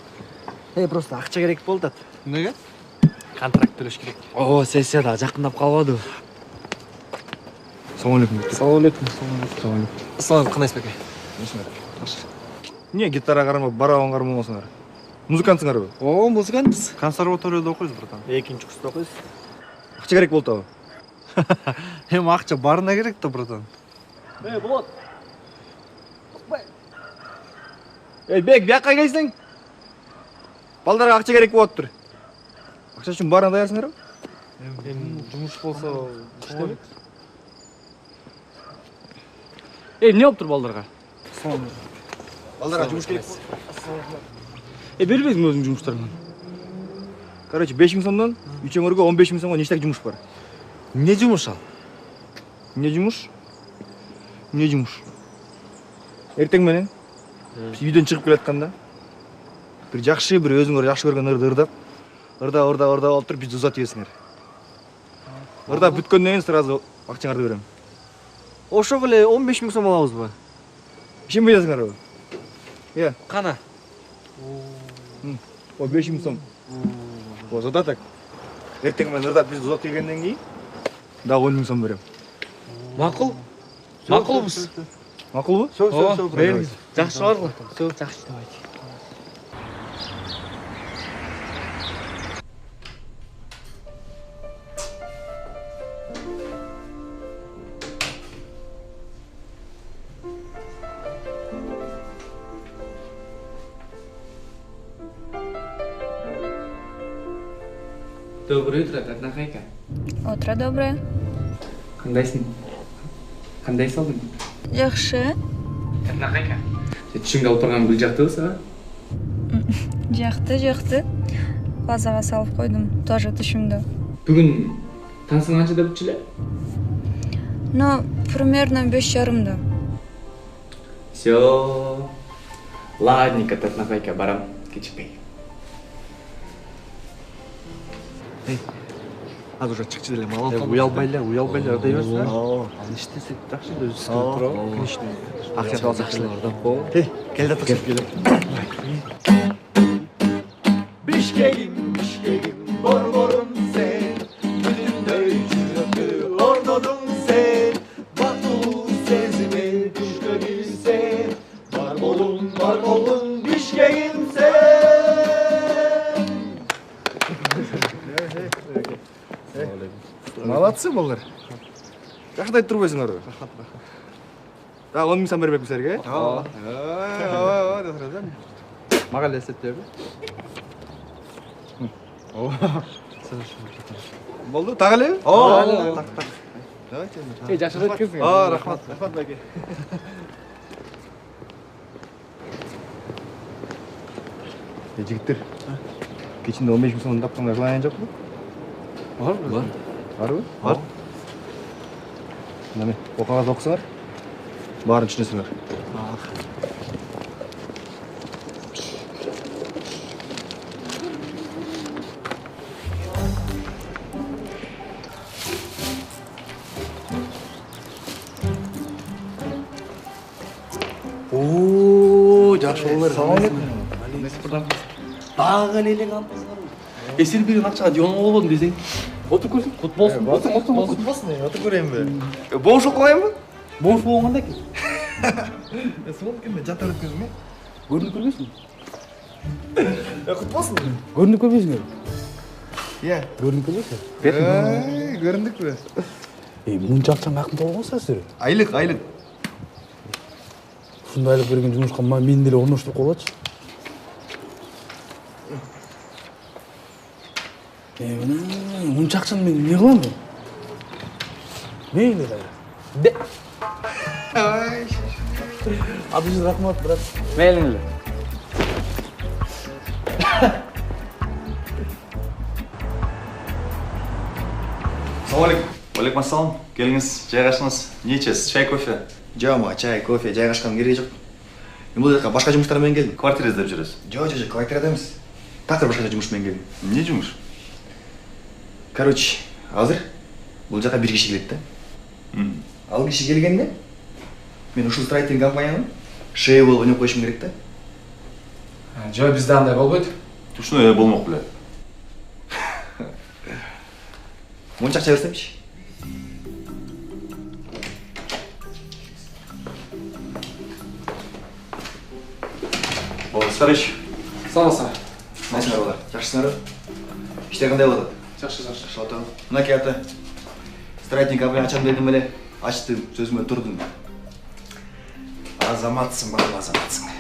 Просто ақша керек болды. Неге? Контракт төлеш керек. О, сессияда жақындап қалғады. Саламалейкум. Саламалейкум. Салам, қандайсыз беке? Не, гитара қарамап, барабан қарамамасыңар? Музыкантсыңар бе? О, музыкантпыз. Консерваторияда оқисыз, братан. Екінші курста оқисыз. Ақша керек болды ау. Ақша барына керек та, братан. Болот. Бек, бияққа келсең? Балдарға ақша керек болып тұр. Ақша үшін барына даярсыңдар ау? Жұмыс болса, іштемек. Не болып тұр балдарға? Балдарға жұмыс керек. Бербейсің өзің жұмыстарыңнан. Короче, 5000 сомдан, үчөңөргө 15000 сомго нештек жұмыс бар. Не жұмыс ал? Не жұмыс? Не жұмыс? Ертең менен үйдөн чыгып келатканда бир жакшы, бир өзүңөр жакшы көргөн ырдап алып туруп бизди узатып ийесиңер. Ырдап бүткөндөн кийин сразу акчаңарды берем. Ошого эле 15000 сом алабызбы? Ишенбей жатсыңарбы? Кана? О, 5000 сом. О, задаток. Ертең менен ырдап бизди узатып келгенден кийин дагы 10000 сом берем. Макул? Макулбуз. Макулбу? Бериңиз. Жакшы барбы? Жакшы, давайте. Доброе утро, Татнахайка. Утро доброе. Қандайсың? Қандай салдың? Жақсы. Татнахайка. Түшіңде отырған гүл жақтыбы саға? Жақты. Вазаға салып қойдым, тоже түшімді. Бүгін таңсың қаншада бүтчіле? Ну, примерно 5:30. Всё. Ладненько, Татнахайка, барам. Кечікпей. Аз уже чыкчы деле мал. Уялбайлар дей берсин. Ал иштесек жакшы да үскөрүп турабы? Конечно. Акча алсак жакшы эле. Кел да тышып келем. Bişkek'im, borborum sen, gülümde çürüktü, ornodum sen, Batu sezime düştü bilsen, var bolun, Bişkek'im sen. Молодцы балдар. Жакшы айтып турбайсыңар. Да, 10000 сом бербек силерге. Мага эле эсептейби? Болду, так элеби? Так. Давайте. Жакшы өткөзүңөр. Рахмат баке. Жигиттер. Кечинде 15000 сом тапканга жылайын жокпу? Бар. Барбы? Бар. Мына кагаз окусаңар. Баарын түшүнөсүңөр. Жакшы болор. Дагы элегантсыңар. Сен берген акчага диванга болбодум десең. Отур көрсүң. Кут болсун. Кут болсун. Отур көрөйүнбү? Бомуш окуп коеюнбу? Бомуш болгон кандай экен? Сол экен, жатыр өткөзүм. Көрүнүп көрбөйсүң? Кут болсун. Көрүнүп көрбөйсүң. Иә. Көрініп келесі? Көріндік бе? Мұнша ақшаң ақын толы қоса сіздер? Айлық. Ушундай айлық берген жұмысқа мен деле орноштуруп коелачы. Мұнша ақшаны мен не қыламын бұл? Мейлі қайра. Де. Аты үшін рахмат, брат. Мейліңізді. Алейкум ассалам. Келіңіз, жайғашыңыз. Не ішесіз? Чай, кофе? Жома, чай, кофе, жайғашқаным керегі жоқ. Мен бұл жаққа башқа жұмыстармен келдім. Квартира іздеп жүресіз? Жоқ, квартирада емес. Тақыр башқа жұмысмен келдім. Не жұмыс? Короче, азыр бұл жаққа бір киши келеді да. Ал киши келгенде мен ушул строительный компанияның шея болып ойнап қойышым керек да. Жоқ, бізде андай болбойды. Тушно болмақ біле. Моншақ чай берсемші. Сарыш. Саламатсыздар. Насыңар балар. Жақсысыңар? Іштер қандай болады? Жақсы. Шалтан. Мынакей аты. Строительный компания ашам дедім біле. Аштым, сөзіме тұрдым. Азаматсың, бағым азаматсың.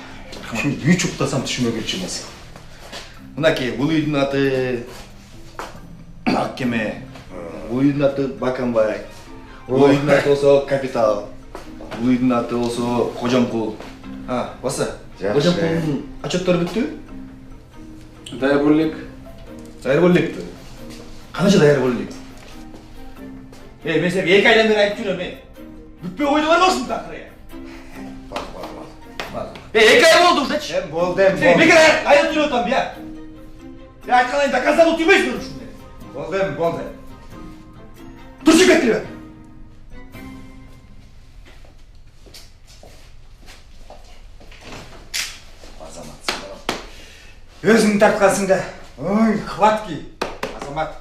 Үй ұқтасам түшіме көрші емес. Мынакей, бұл үйдің аты Ақкеме. Бұл үйдің аты Баканбай. Бұл үйдің аты осы Капитал. Бұл үйдің аты осы Қожамқұл. Осы. Қожамқұлдың отчеттары бүтті? Даяр болек. Даяр болекті. Қанша даяр болек? Мен сәбі екі айдан бері айтып жүрем, бүтпей қойды бар болсын тақыры. Екі ай болды ұшдачы. Болдым. Бекер айдан жүріп отам, бия. Айтқанайын доказал ұтымайсың ұрып шындай. Болдым. Тұршы кеттірі бе? Өзің тартқасың да. Ой, хватки. Азамат,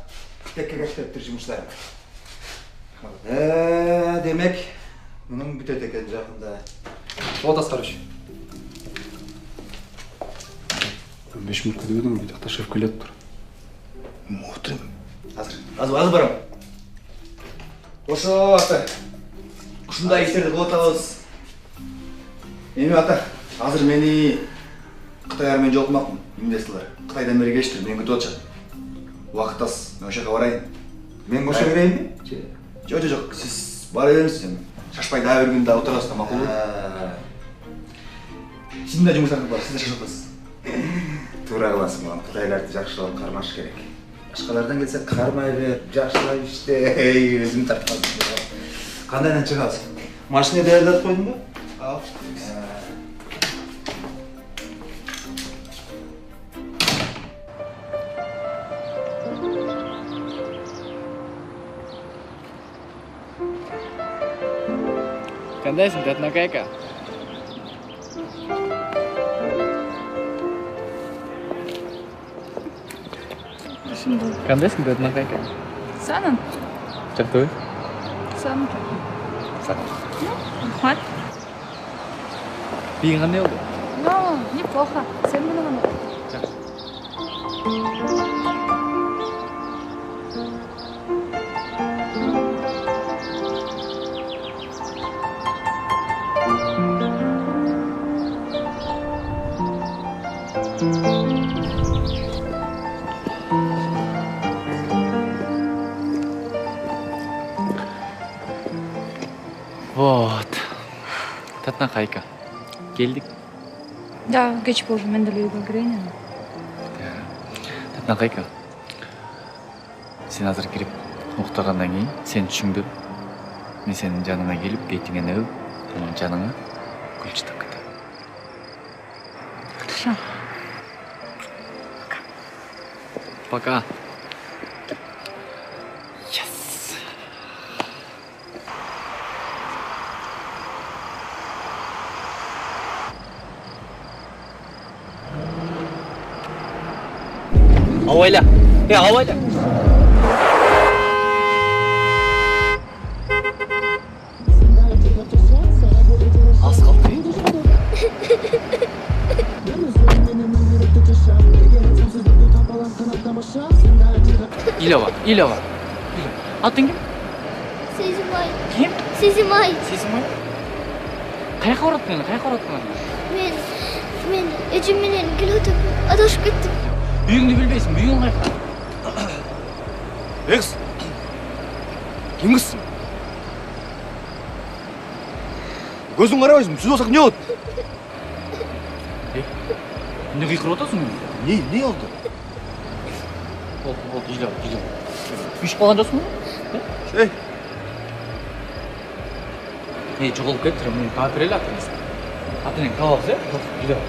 текке кәштептір жұмышларың. Демек, мұның бүтет екен жақында. Вот асқарыш. 5 минутқа деп едің, бетақта шеф келеді тұр. Мұхтырым. Азыр барам. Осы аты. Ұшындай істерді қылат алыз. Еме ата, азыр мені Қытай армен жолтымақпын, инвесторлар. Қытайдан бері кештір, мен күтіп отшады. Уақыт тас, мен өше қабарайын. Мен қоша берейін бе? Жоқ, сіз бара беріңіз. Шашпай да бір күн да отырасыз, мақұл ғой. Сіздің де жұмыстарыңыз бар, сіз де шашыласыз. Тура қыласың маған, Қытайларды жақшылап қармаш керек. Башқалардан келсе қармай бер, жақшылап іште, өзім тартқансың. Қандайдан шығасың? Машина дәлдат қойдың ба? Ал. Қандайсың, татна кайка? Қандайсың, татна кайка? Санын? Жақты ой? Санын. Рахмат. Биің қандай oldu? Ну, неплохо. Сен мені қандай? Вот. Татна кайка. Келдік. Да, кеч болды, мен де үйге кірейін. Татна кайка. Сен азыр кіріп, ұқтағаннан кейін, сен түшіңді, мен сенің жаныңа келіп, бетіңен өп, оның жаныңа гүл чытап кетем. Хорошо. Пока. Авайла. Авайла. Az kaldı. Илова. Атың кім? Сезімай. Кім? Сезімай. Сезімай? Қаяққа бараттың енді? Қаяққа бараттың? Мен эжемменен келіп адашып кеттім. Үйіңді білбейсің, үйің қаяққа? Қыз, кім қызсың? Көзің қарабайсың, сөз болсақ не болады? Не қиқырып отырсың? Не oldu? Болды, жайлау. Үйшіп қалған жоқсың ба? Жоғалып кетті, мен тағы берелі атыңыз. Атыңен қалапсыз, жайлау.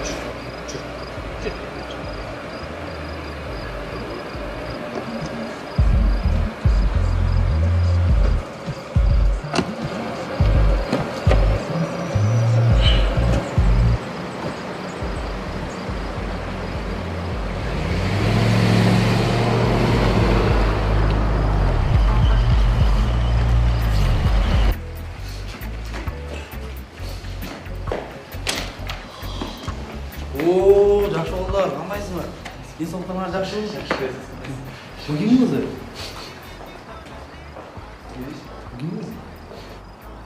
Жақсы болдылар, қамайсыңдар? Денсаулықтарыңар жақсы болды? Бұл кім қызы?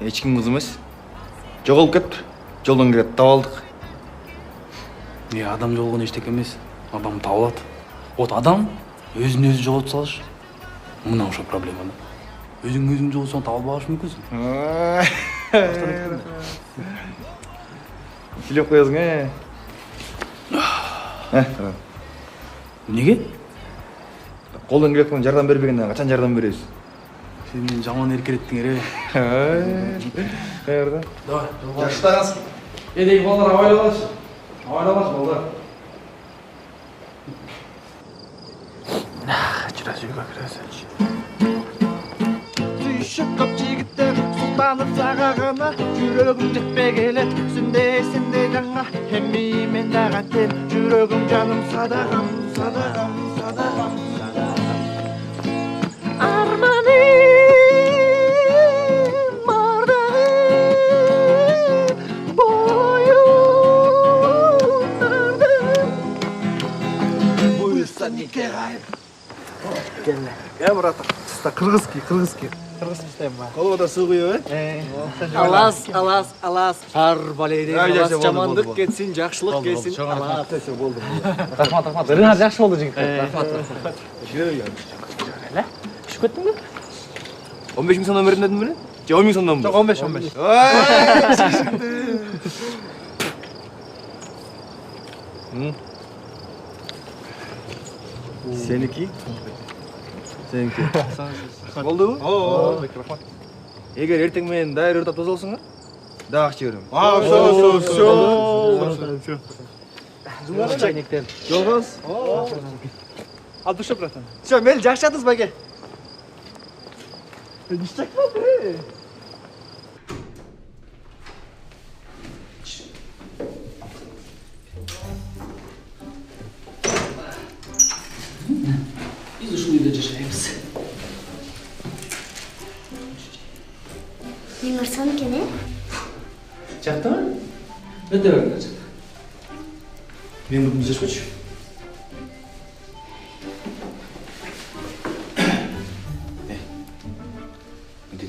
Ешкім қыз емес. Жоғалып кетті. Жолдан келеді, табалдық. Адам жоғалған ештеңе емес. Адам табылады. Вот адам өзін өзі жоғалтып салыш. Мына уша проблема да. Өзің жоғалтсаң табылбағыш мүмкінсің. Сөйлеп қоясың, Неге? Қолдан келетін жардам бербегенде қашан жардам бересіз? Сен мен жаман еркелеттің ере. Қайырда? Давай, Жақсылағансың. Едегі балдар авайлағаншы. Авайлағаншы балдар. Жүрәз үйге кіресінші. Түйшік көп жігіттер сұлтанып сағағана, жүрегім жетпей келеді, сүндей жаңа. Хемми мен дағы тен, жүрегім жаным садағам. Арманым бардағы бойымдарды. Бұйырса неке ғайып. Келі. Братан, қырғызский. Қырғыз істейм ба? Қолыға да су құйып, Алас. Ар балейден, алас жамандық кетсін, жақшылық кетсін. Алас. Рахмат. Рынар жақшы болды жігіттер. Рахмат. Ішіп кеттің бе? 15 000 сомдан бердім дедің бе? 10 000 сомдан ба? 15. Сенікі? Болды бұ? Рахмат. Егер ертең мен дайыр өртап тоз олсыңа, да ақша берем. Жолғыз? Al bu şapratın. Sen beni yaşadınız bak. İşte mi? Biz ушул үйдө жашайбыз. Мен барсам екен, Жактымы? Өтө беріңдер жакта. Мен бүгін жашпачу.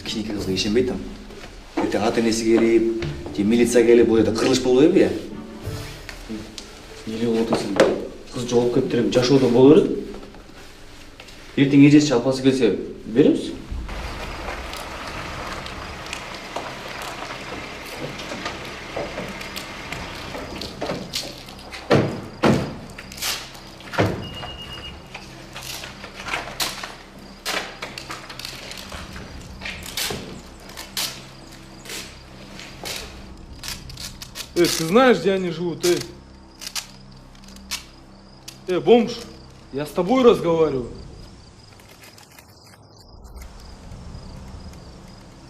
Кішкене қызға ешенбей там. Ертең ата-енесі келіп, милиция келіп, бұл жерде қырылыш болу ебі, Неге отырсың? Қыз жоғалып кетті, жашоуда болу керек. Ертең ежесі алпасы келсе, береміз? Ты знаешь, где они живут, бомж, я с тобой разговариваю.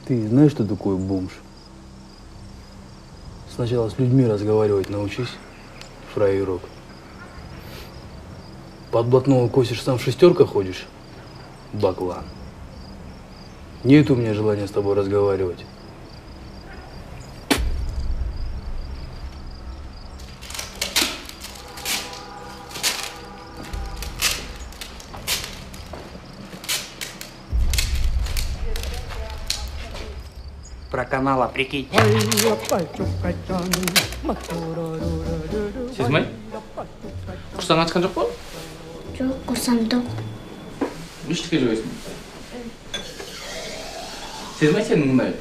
Ты знаешь, что такое бомж? Сначала с людьми разговаривать научись, фраерок. Под блатного косишь, сам в шестерках ходишь, баклан. Нет у меня желания с тобой разговаривать. про канала, прикинь. Сезмай? Курсаң ачқан жоқ па? Жоқ, курсам жоқ. Ештеңе жібересің. Сезмай сен мындай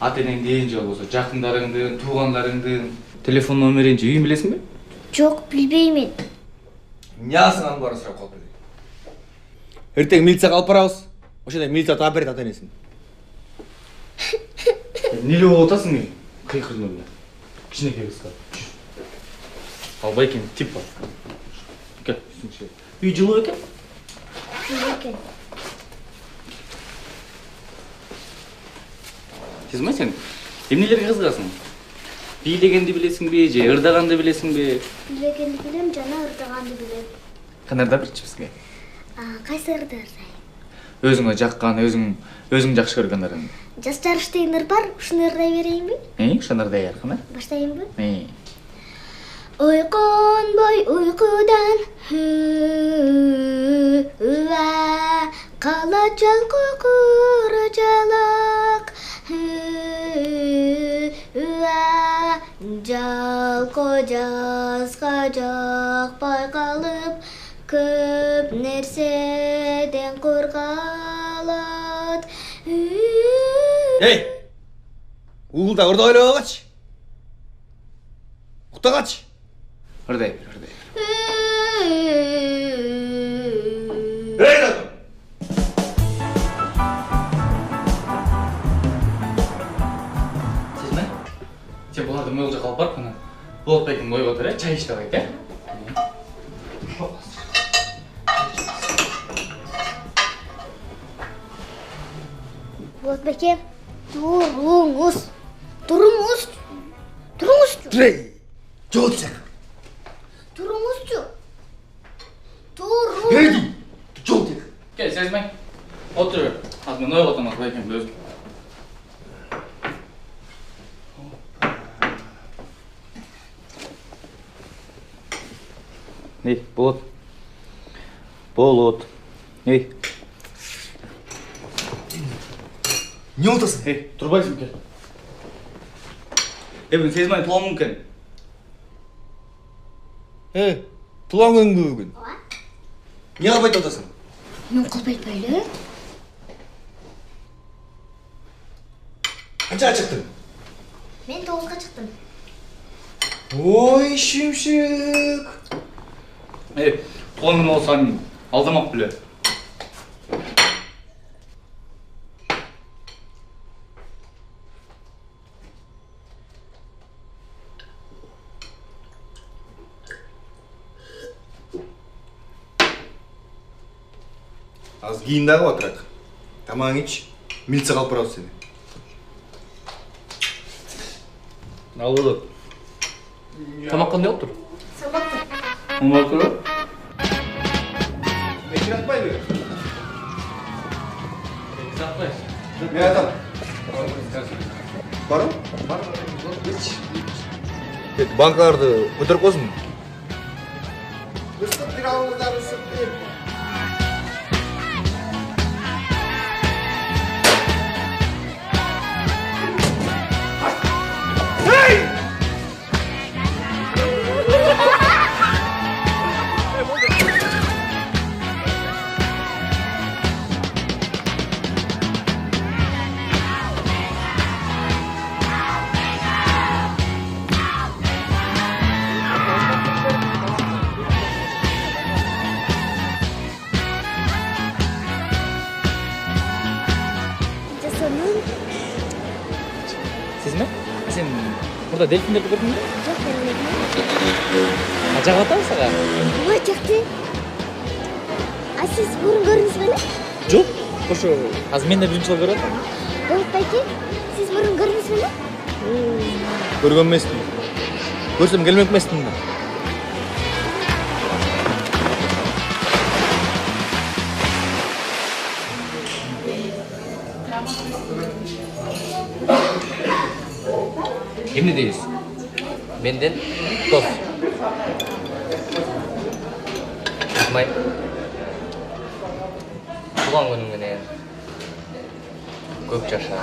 ата-енеңден же болса жақындарыңдын, туғандарыңдын телефон номерин же үйін білесің бе? Жоқ, білбеймін. Не асыңан барын сұрап қалып берейін. Ертең милицияға алып барамыз. Ошода милиция тап береді ата-енесін. Неле болып отырсың мен? Қиқырдың орнына. Кішінекей қысқа. Ал байкен тип бар. Кел, үстіңше. Үй жылы екен? Жылы екен. Сезмай сен? Емнелерге қызығасың? Билегенді білесің бе, же ырдағанды білесің бе? Билегенді білем, жана ырдағанды білем. Қанарда бірінші бізге? Қайсы ырды ырдайын? Өзіңе жаққан, өзің жақсы көргендерің. Жас жарыш деген ыр бар, ушуну ырдай берейин бе? Ушуну ырдай бер, кана? Баштайын бе? Ойконбой уйкудан кала жалко куру жалак жалко жазга жакпай калып көп нерседен кургалат. Эй! Угулда ырда ойлогочу. Уктагачы. Ырдай бер, ырдай бер. Эй, да! Сезмай? Сен бұларды мойыл жаққа алып барып, Болот байдың ойға отыр, чай ішті қайт, Болот байке, тұрыңыз. Жолсақ. Тұрыңызчу. Ей, жолсақ. Кел, Сезмай. Отыр. Az мен ойға отырмыз байкен өзім. Ей, Болот. Болот. Ей. Не отырсың? Ей, тұрбайсың кел. Бүгін Сезмай туған мүмкін. Туған күн бүгін. Не қылып айтып отырсың? Мен қылып айтпайлы. Қаншаға шықтың? Мен 9-ға шықтым. Ой, шүмшік. Туған күн олсан алдамақ біле. Az giyinдағы отырақ. Тамағың іч, милицияға алып барамыз сені. Ал болды. Тамақ қандай болып тұр? Сабақты. Оңға тұры? Мен жатпай бер. Жатпайсың. Мен атам. Барым? Бар. Банкаларды көтеріп қойсын. Үстіп бір ауылдар үстіп бір. Сезмай? Сен burada delfinlerді көрдің бе? Жоқ, көрмедім. Ажақ атам саған? Ой, жақты. Сіз бұрын көрдіңіз бе? Жоқ. Қошы, қазір мен де бірінші жол көріп жатырмын. Болот байке, сіз бұрын көрдіңіз бе? Көрген емеспін. Көрсем келмек емеспін. Emnedeyiz. Benden dос. Sizmay. Tuğan gününgene köp yaşa.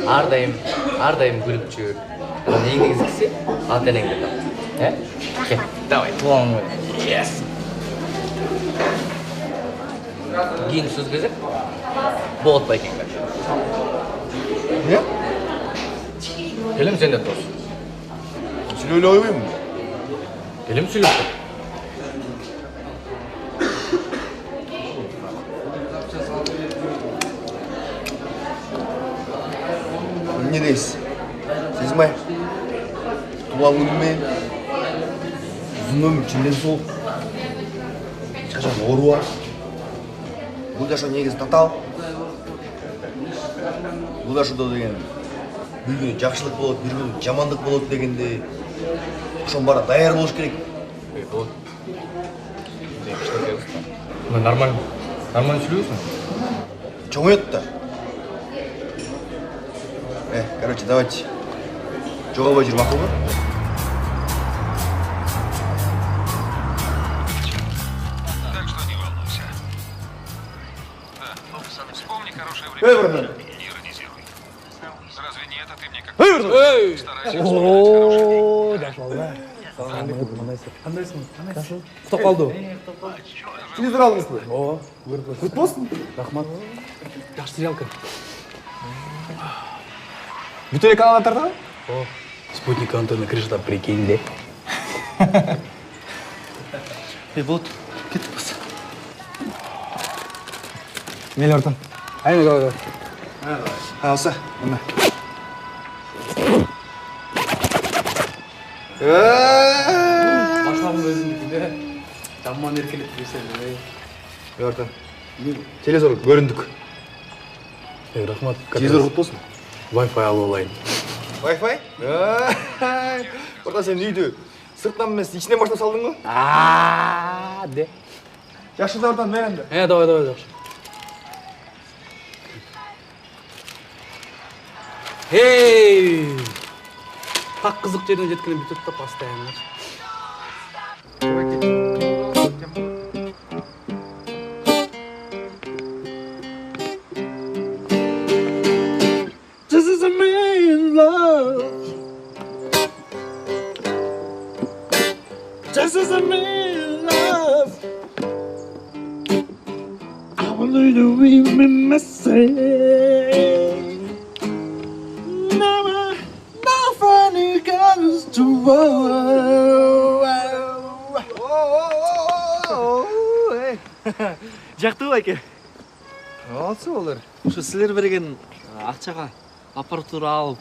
Ар дайым күліп жүр. Ең негізгісі ата енеңді тап. Кел, давай. Туған ғой. Yes. Кейін сөз кезек. Болот байкеңдер. Не? Келем сен де дос. Сөйлеулі ойбаймын. Келем сөйлеп. Не дейсіз? Сезмай. Туған күнімен ұзыным ішінден сол. Шашан оруа. Бұл жашау негізі татал. Бұл жашауда деген бір күні жақшылық болады, бір күні жамандық болады дегенде ошон бара даяр болуш керек. Болот. Нормально сөйлейсің? Чоңоет да. Короче, давайте. Жоғалбай жүр, мақұл ба? Эй, братан! Разве не это ты мне как... Эй, братан! Ооо, дашыл да. Қандайсың? Құтап қалды. Телевизор алдыңыз ба? Ооба. Құт болсын. Рахмат. Жақсы сериал екен. Бүтін каналда тарда? О, спутник антенна крышада, прикинь, де. Болот, кеттік біз. Мейлі ортан. Айны, давай. Алса, мұна. Башлағын өзіндікінде жаман еркелеп берсен. Ортан, телевизор көріндік. Рахмат. Телевизор құт болсын. Wi-Fi алып олайын. Wi-Fi? Ортан, сен үйді сырттан емес, ішінен баштап салдың ғой? Де. Жақшы да ортан, мен әнді. Давай, жақшы. Эй! Так қызық жерден жеткенен бүтіп та постоянно. This is a man love. This is a man love. I want you to leave me message. Never, nothing comes to Жақты байке. Алсы олар. Ушу силер берген акчага аппаратура алып,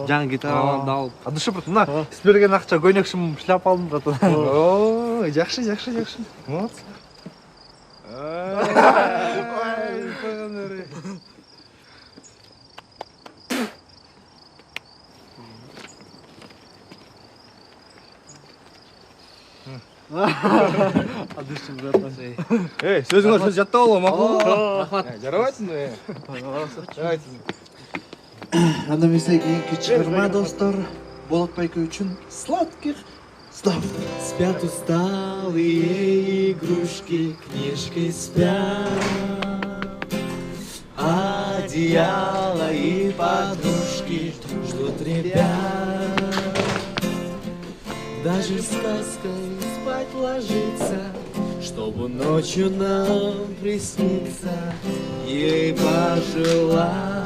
жаңы гитараларды алып. Адышы бұрт, мына сіз берген ақша көйнекшім шляп алдым братан. О, жақсы. Молодцы. Адышы братан. Ей, сөзіңді сөз жаттап алу, мақұл? Рахмат. Жарабайсың ба? Жарабайсың. Анда месе кийинки чыгарма достор Болот байке үчүн сладких снов. Спят усталые игрушки, книжки спят, одеяло и подушки ждут ребят. Даже сказкой спать ложиться, чтобы ночью нам присниться, ей пожелать.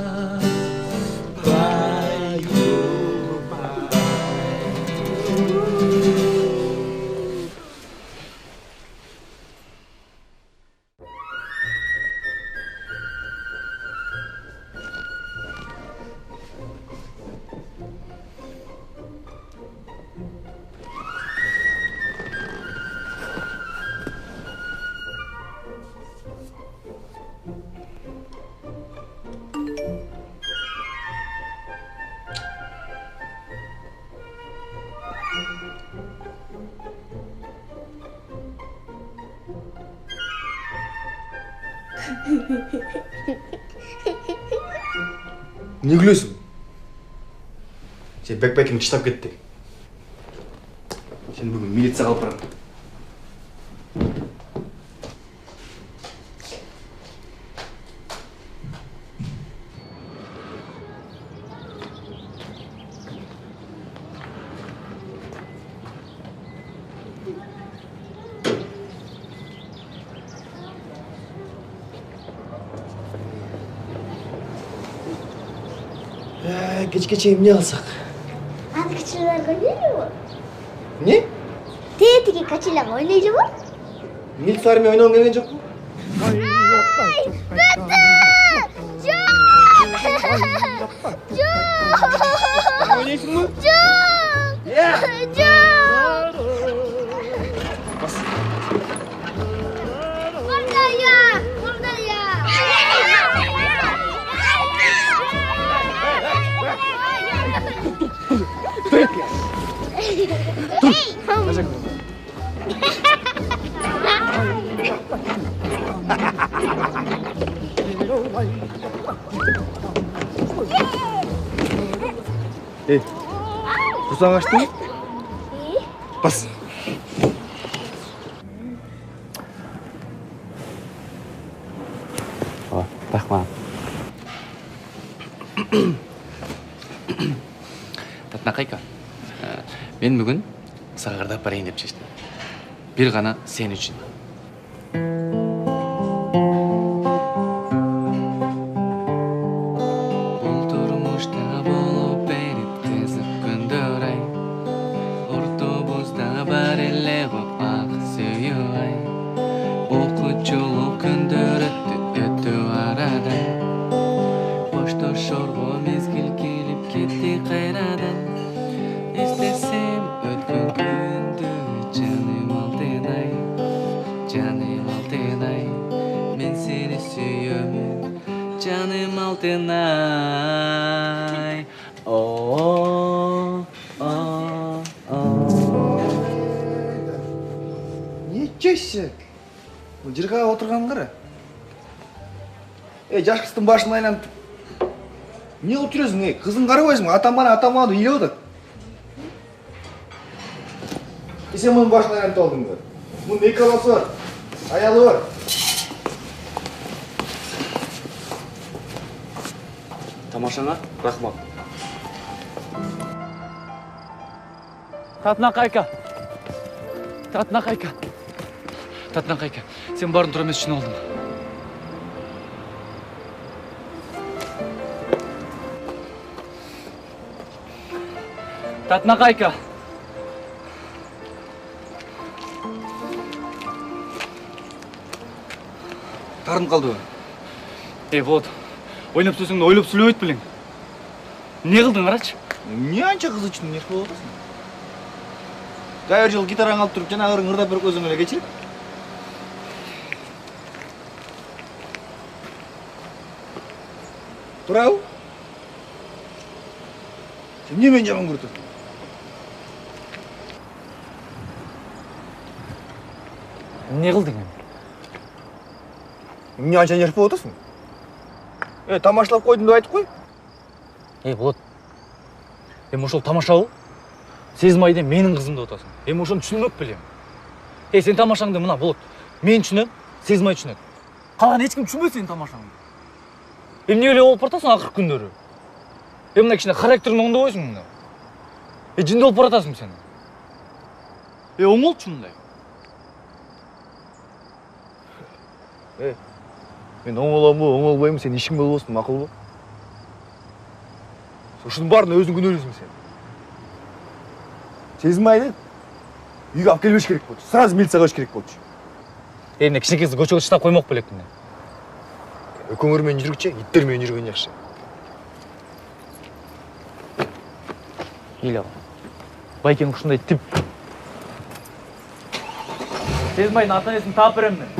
Не күлесің? Сен бәк-бәкіңді штап кетті. Сен бүгін милицияға алып барамын. Кечке чейин эмне кылсак? Аны кичилер көрбөйбү? Эмне? Тетиги качылам ойной жабы? Милиция армия ойногон келген жокпу? Ойнойсуңбу? Курсаң аштың? Бас. Рахмат. Татнақайка, мен бүгін сағырда барайын деп шештім. Bir ғана сен үшін. Бұл тұрмышта болып беріп қызық күндер ай. Автобуста бар еле ғып ақ сүйі ай. Оқучылық күндер өтті арадан. Башта шорғы мезгіл келіп кетті қайрадан. Естесем өткен күнді жаным алтынай, жаным алтынай, мен сені сүйемін, жаным алтынай. Не чешсі? Жырға отырған қара? Жаш қыстың башын айланып. Не қылып жүресің? Қызын қарабайсың, атаманы үйлеп отыр. Сен мұның башын айланып алдың ба? Мұның екі баласы бар, аялы бар. Тамашаңа рахмат. Татнақайка. Татнақайка, сен барын тұр емес үшін олдың. Татнақайка. Тарым қалды ба? Вот, ойнап сөзіңді ойлап сөйлеп білең. Не қылдың, қарашы? Не анша қыз үшін не қылып отырсың? Қайыр жыл гитараң алып тұрып, жаңағырың ұрдап бір көзіңіне кешіріп? Тұрау? Сен не мен жаман көріп тұрсың? Не қылдың мен? Не анша неріп отырсың? Тамашалап қойдым деп айтып қой. Болат. Ошол тамашалау? Сезмайден менің қызымды отасың. Ошоны түсінмек білем. Сен тамашаңды мына Болат. Мен түсінем, Сезмай түсінеді. Қалған ешкім түсінбейді сенің тамашаңды. Не өле болып бартасың ақыр күндері? Мына кішкене характерін оңды қойсың мында. Жынды болып баратасың сен. Оңолды шындай. Мен оңолбаймын, сен ешкім болып болсын, мақұл бол. Сосын барын өзің күнөресің сен. Сезмайды, үйге алып келбеш керек болды. Сразу милицияға өш керек болды. Мына кішкене кезді көшеге шықтап қоймақ білектің. Көңірмен жүргіче, иттермен жүрген жақсы. Ел ау. Байкең ұшындай тип. Сезмайдың ата есін тап беремін.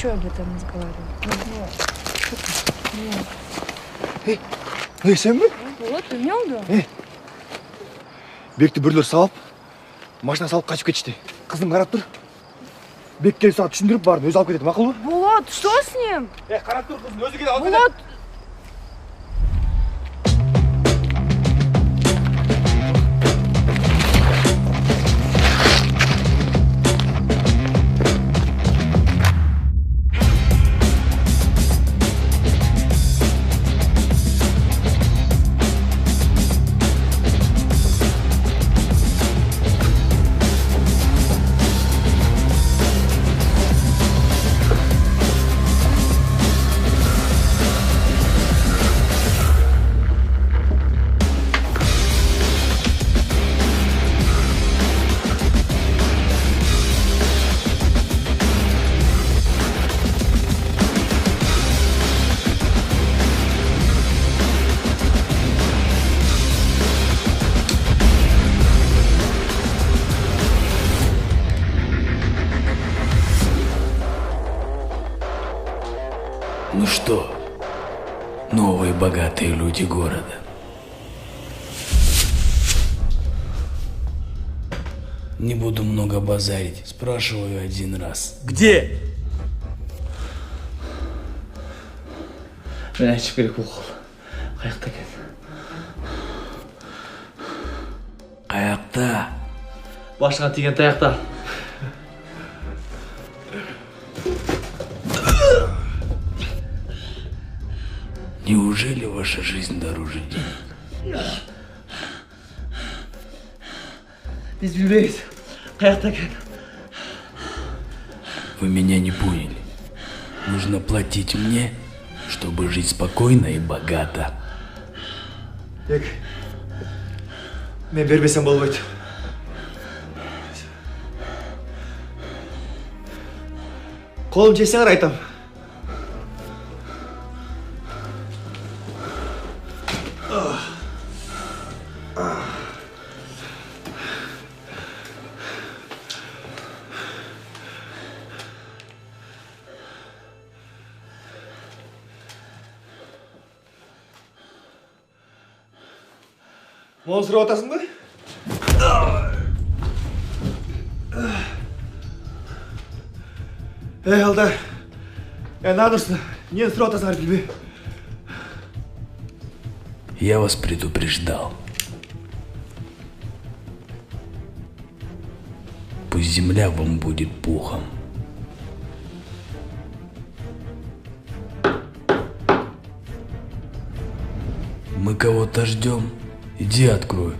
еще об этом разговаривать. Сен бе? Вот, үймең бе? Бекті бірлер салып, машина салып қашып кетішті. Қызым қарап тұр. Бек келіп саған түсіндіріп барын өзі алып кетеді, мақұл ба? Болот, что с ним? Қарап тұр қызым, өзі келіп алып кетеді. Болот! Ну что, новые богатые люди города? Не буду много базарить, спрашиваю один раз. Где? Мен айтып керек бұл қол. Қаяқта екен? Қаяқта? Башыңа тиген таяқта. Неужели ваша жизнь дороже денег? Біз білмейміз. Қаяқта екен? Вы меня не поняли. Нужно платить мне, чтобы жить спокойно и богато. Бек, мен бермесем болмайды. Қолым жесеңер айтам. Мол сұрап атасың ба? Алдар, надырсың, нені сұрап атасыңар білбе? Я вас предупреждал. Пусть земля вам будет пухом. Мы кого-то ждем. Иди открой.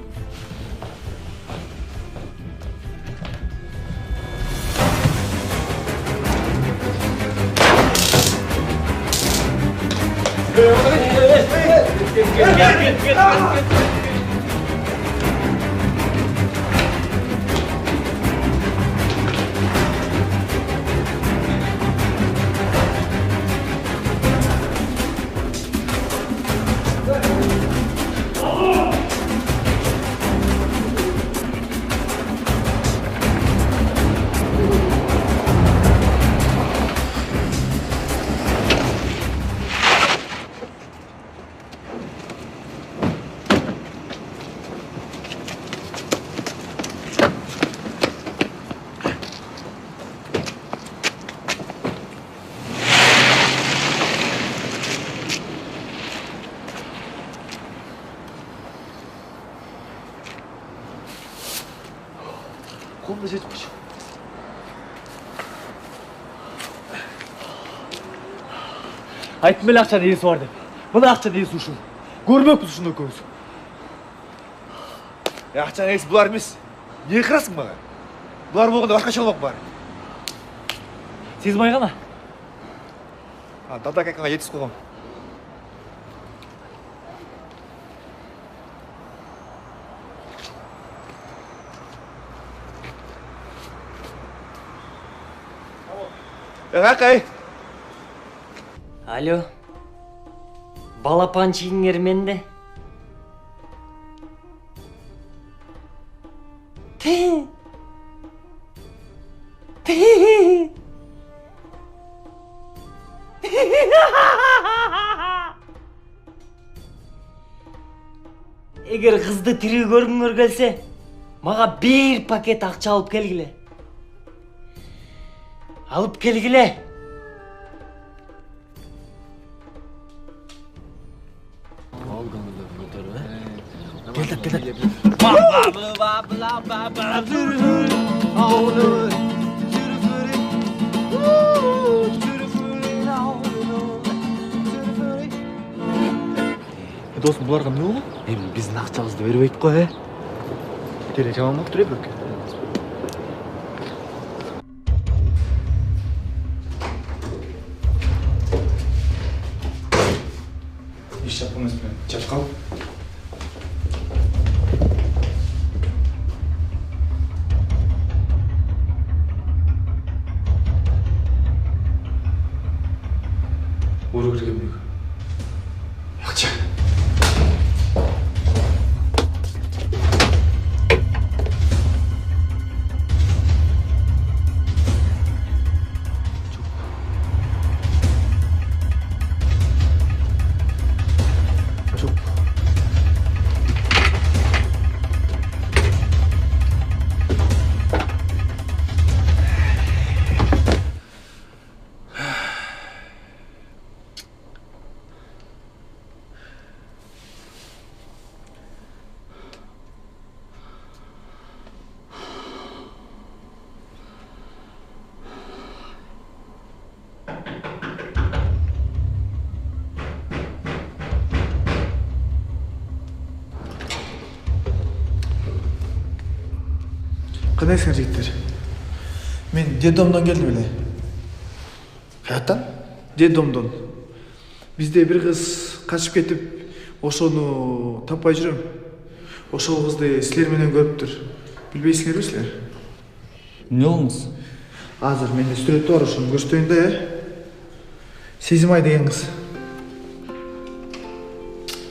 Қолымда жетіп қойшы. Айттым бел ақшаның иесі бар деп. Мына ақшаның иесі үшін. Көрмеппіз үшін көз. Ақшаның иесі бұлар емес. Не қырасың маған? Бұлар болғанда басқа шалмақ бар. Сезбай ғана? Дада қайқаңа жетісіп қойғам. Қақай. Алло. Балапан жиңер менде. Эгер кызды тирүү көргүңөр келсе, мага 1 пакет акча алып келгиле. Алып келгиле. Досым, бұларға не болды? Біздің ақшамызды бербейді қой, Теле жаман болып тұр ебірік. Еш жаппамыз бен, жап қал. Ору кірген бегі. Яқча. Қандайсыңар жігіттер? Мен детдомдан келдім еле. Қаяқтан? Детдомдан. Бізде бір қыз қашып кетіп, ошоны таппай жүрем. Ошол қызды сілер менен көріп тұр. Білбейсіңер бе сілер? Не олыңыз? Азыр менде суреті бар, ошоны көрсөтөйүн да, Сезімай деген қыз.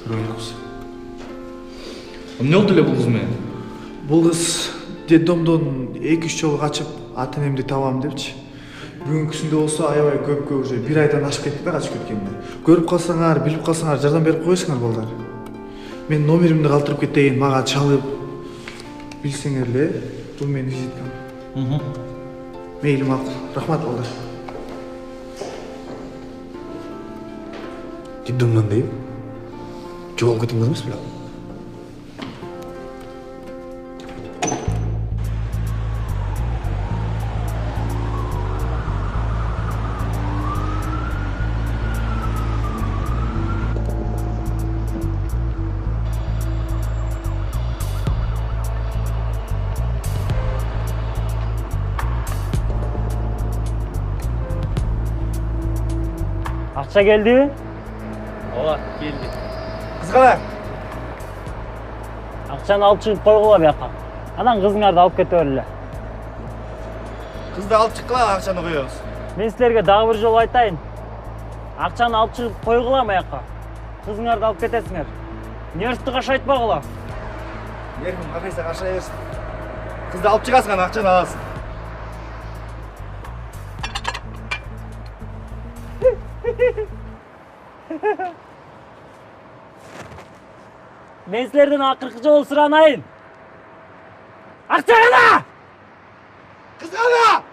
Көрөйүнүз. Не oldu эле бул кыз менен? Бұл қыз детдомдон 2-3 жолу качып, ата энемди табам депчи. Бүгүнкүсүндө болсо аябай көпкө уже 1 айдан ашып кетти да качып кеткенде. Көрүп калсаңар, билип калсаңар жардам берип коесуңар балдар. Мен номеримди калтырып кетейин, мага чалып билсеңер эле, бул менин визиткам. Мейли макул. Рахмат балдар. Детдомдан дейм. Жоголуп кетиңиз эмес беле? Акча келди? Ооба, келди. Кыз кана? Акчаны алып чыгып койгула бияка. Анан кызыңарды алып кете берле. Кызды алып чыккыла, акчаны коебуз. Мен силерге дагы бир жолу айтайын. Акчаны алып чыгып койгула бияка. Кызыңарды алып кетесиңер. Нерсти кашайтпагыла. Эркин кашайса кашай берсин. Кызды алып чыгасың, анан акчаны аласың. Мен силерден акыркы жолу суранайын. Акча кана? Кыз кана?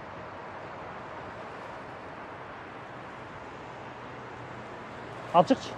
Алып чыкчы.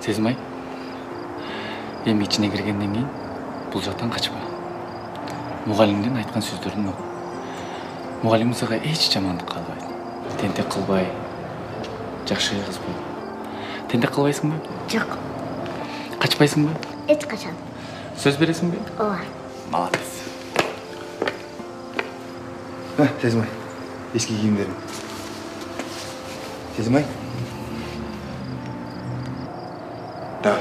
Сезмай, эми ичине киргенден кийин бул жактан качпа. Мугалимдин айткан сөздөрүн ук. Мугалим сага эч жамандык кылбайт. Тентек кылбай, жакшы кыз бол. Тентек кылбайсыңбы? Жок. Качпайсыңбы? Эч качан. Сөз бересиңби? Ооба. Молодец. Сезмай, эски кийимдерим. Сезмай? Да.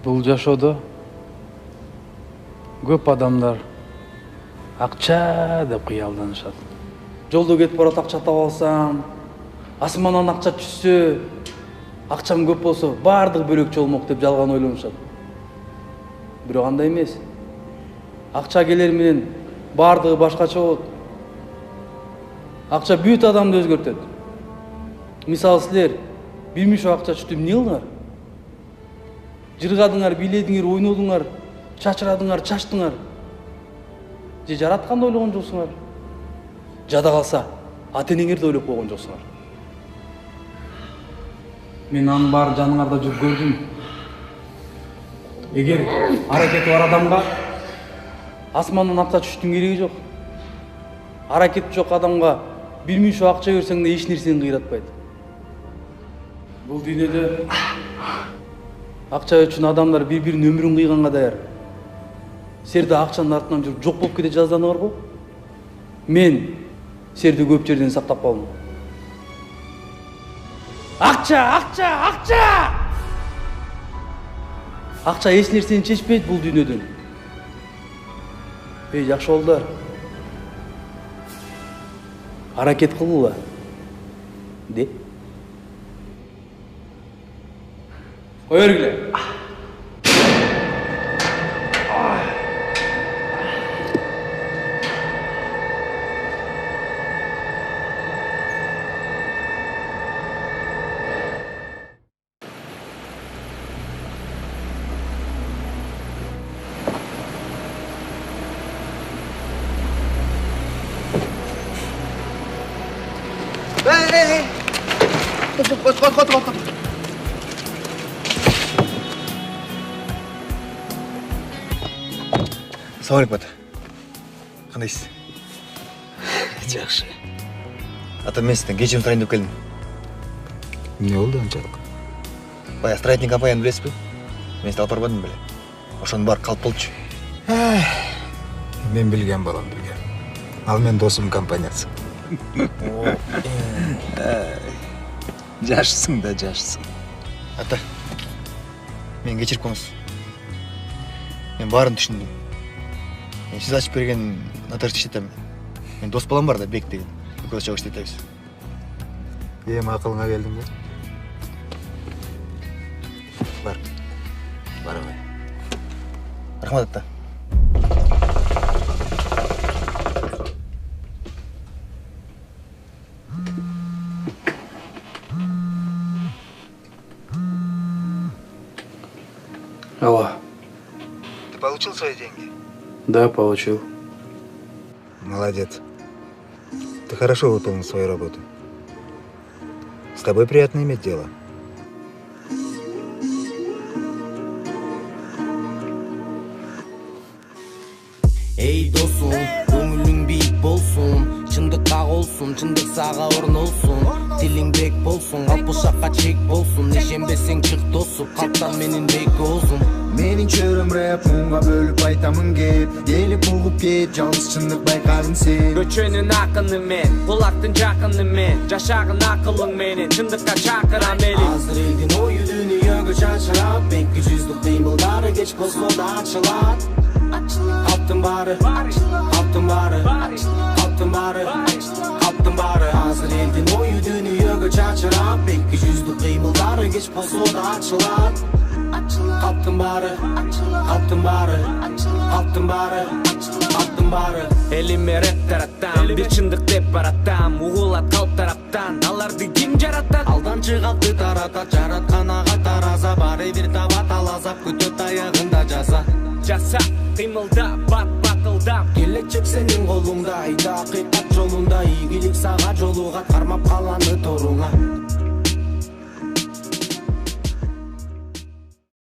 Бул жашоодо көп адамдар акча деп кыялданышат. Жолдо кетип барат, акча таап алсам, асмандан акча түшсө, акчам көп болсо баардыгы бөлөкчө болмок деп жалган ойлонушат. Бирок андай эмес. Акча келер менен баардыгы башкача болот. Акча бүт адамды өзгөртөт. Мисалы силер 1 миңшо акча түшүп эмне кылдыңар? Жыргадыңар, бийледиңер, ойнодуңар, чачырадыңар, чачтыңар. Же жаратканды ойлогон жоксуңар. Жада калса, ата-энеңерди ойлоп койгон жоксуңар. Мен анын баарын жаныңарда жүрүп көрдүм. Эгер аракети бар адамга асмандан акча түшүштүн кереги жок. Аракети жок адамга 1 миңшо акча берсең да эч нерсени кыйратпайт. Бул дүйнөдө акча үчүн адамдар бири-биринин өмүрүн кыйганга даяр. Силерде акчанын артынан жүрүп жок болуп кете жазданыңарбы? Мен силерди көп жерден сактап калдым. Акча, акча, акча! Акча эч нерсени чечпейт бул дүйнөдөн. Эй, жакшы балдар. Аракет кылгыла. Де? Кой бергиле. Эй! Кот. Салам алейкум, ата. Кандайсыз? Жакшы. Ата, мен сизден кечирим сурайын деп келдим. Эмне болду анчалык? Баягы строительный компанияны билесизби? Мен сизди алып барбадым беле. Ошонун баары калп болчу. Мен билген балам билген. Ал мен досум компаниясы. Жашсың да жашсың. Ата, мен кечирип коңуз. Мен баарын түшүндүм. Мен сиз ачып берген нотариус иштетем. Мен дос балам бар да, Бек деген. Экөөбүз чогуу иштетебиз. Эми акылыңа келдиң бе? Бар. Бара бер. Рахмат, ата. Алло. Ты получил свои деньги? Да, получил. Молодец. Ты хорошо выполнил свою работу. С тобой приятно иметь дело. Эй, досум, көңүлүң бийик болсун, чындыкка колсун, чындык сага орнолсун. Тилиң бек болсун, калпышакка чек болсун. Ишенбесең чык тосуп, калптан менин бек болсун. Менин чөрөм рэп мунга бөлүп айтамын кеп. Элип угуп кет, жалгыз чындык байкадың сен. Көчөнүн акыны мен, кулактын жакыны мен. Жашагын акылың менен, чындыкка чакырам элим. Азыр элдин ою дүйнөгө чачырап, бекки жүздүк кыймылдары кеч болсо да ачылат. Калптын баары, калптын баары, калптын баары, калптын баары. Азыр элдин ою дүйнөгө чачырап, бекки жүздүк кыймылдары кеч болсо да ачылат. Калптын баары, калптын баары, калптын баары, калптын баары. Элиме рэп таратам, бир чындык деп баратам. Угулат калп тараптан, аларды ким жаратат? Алданчы калпты таратат, жараткан ага тараза. Баары бир табат алазап, күтөт аягында жаза. Жаса, кыймылда, батылдап. Келечек сенин колуңда, айда акыйкат жолунда. Ийгилик сага жолугат, кармап каланы торуңа.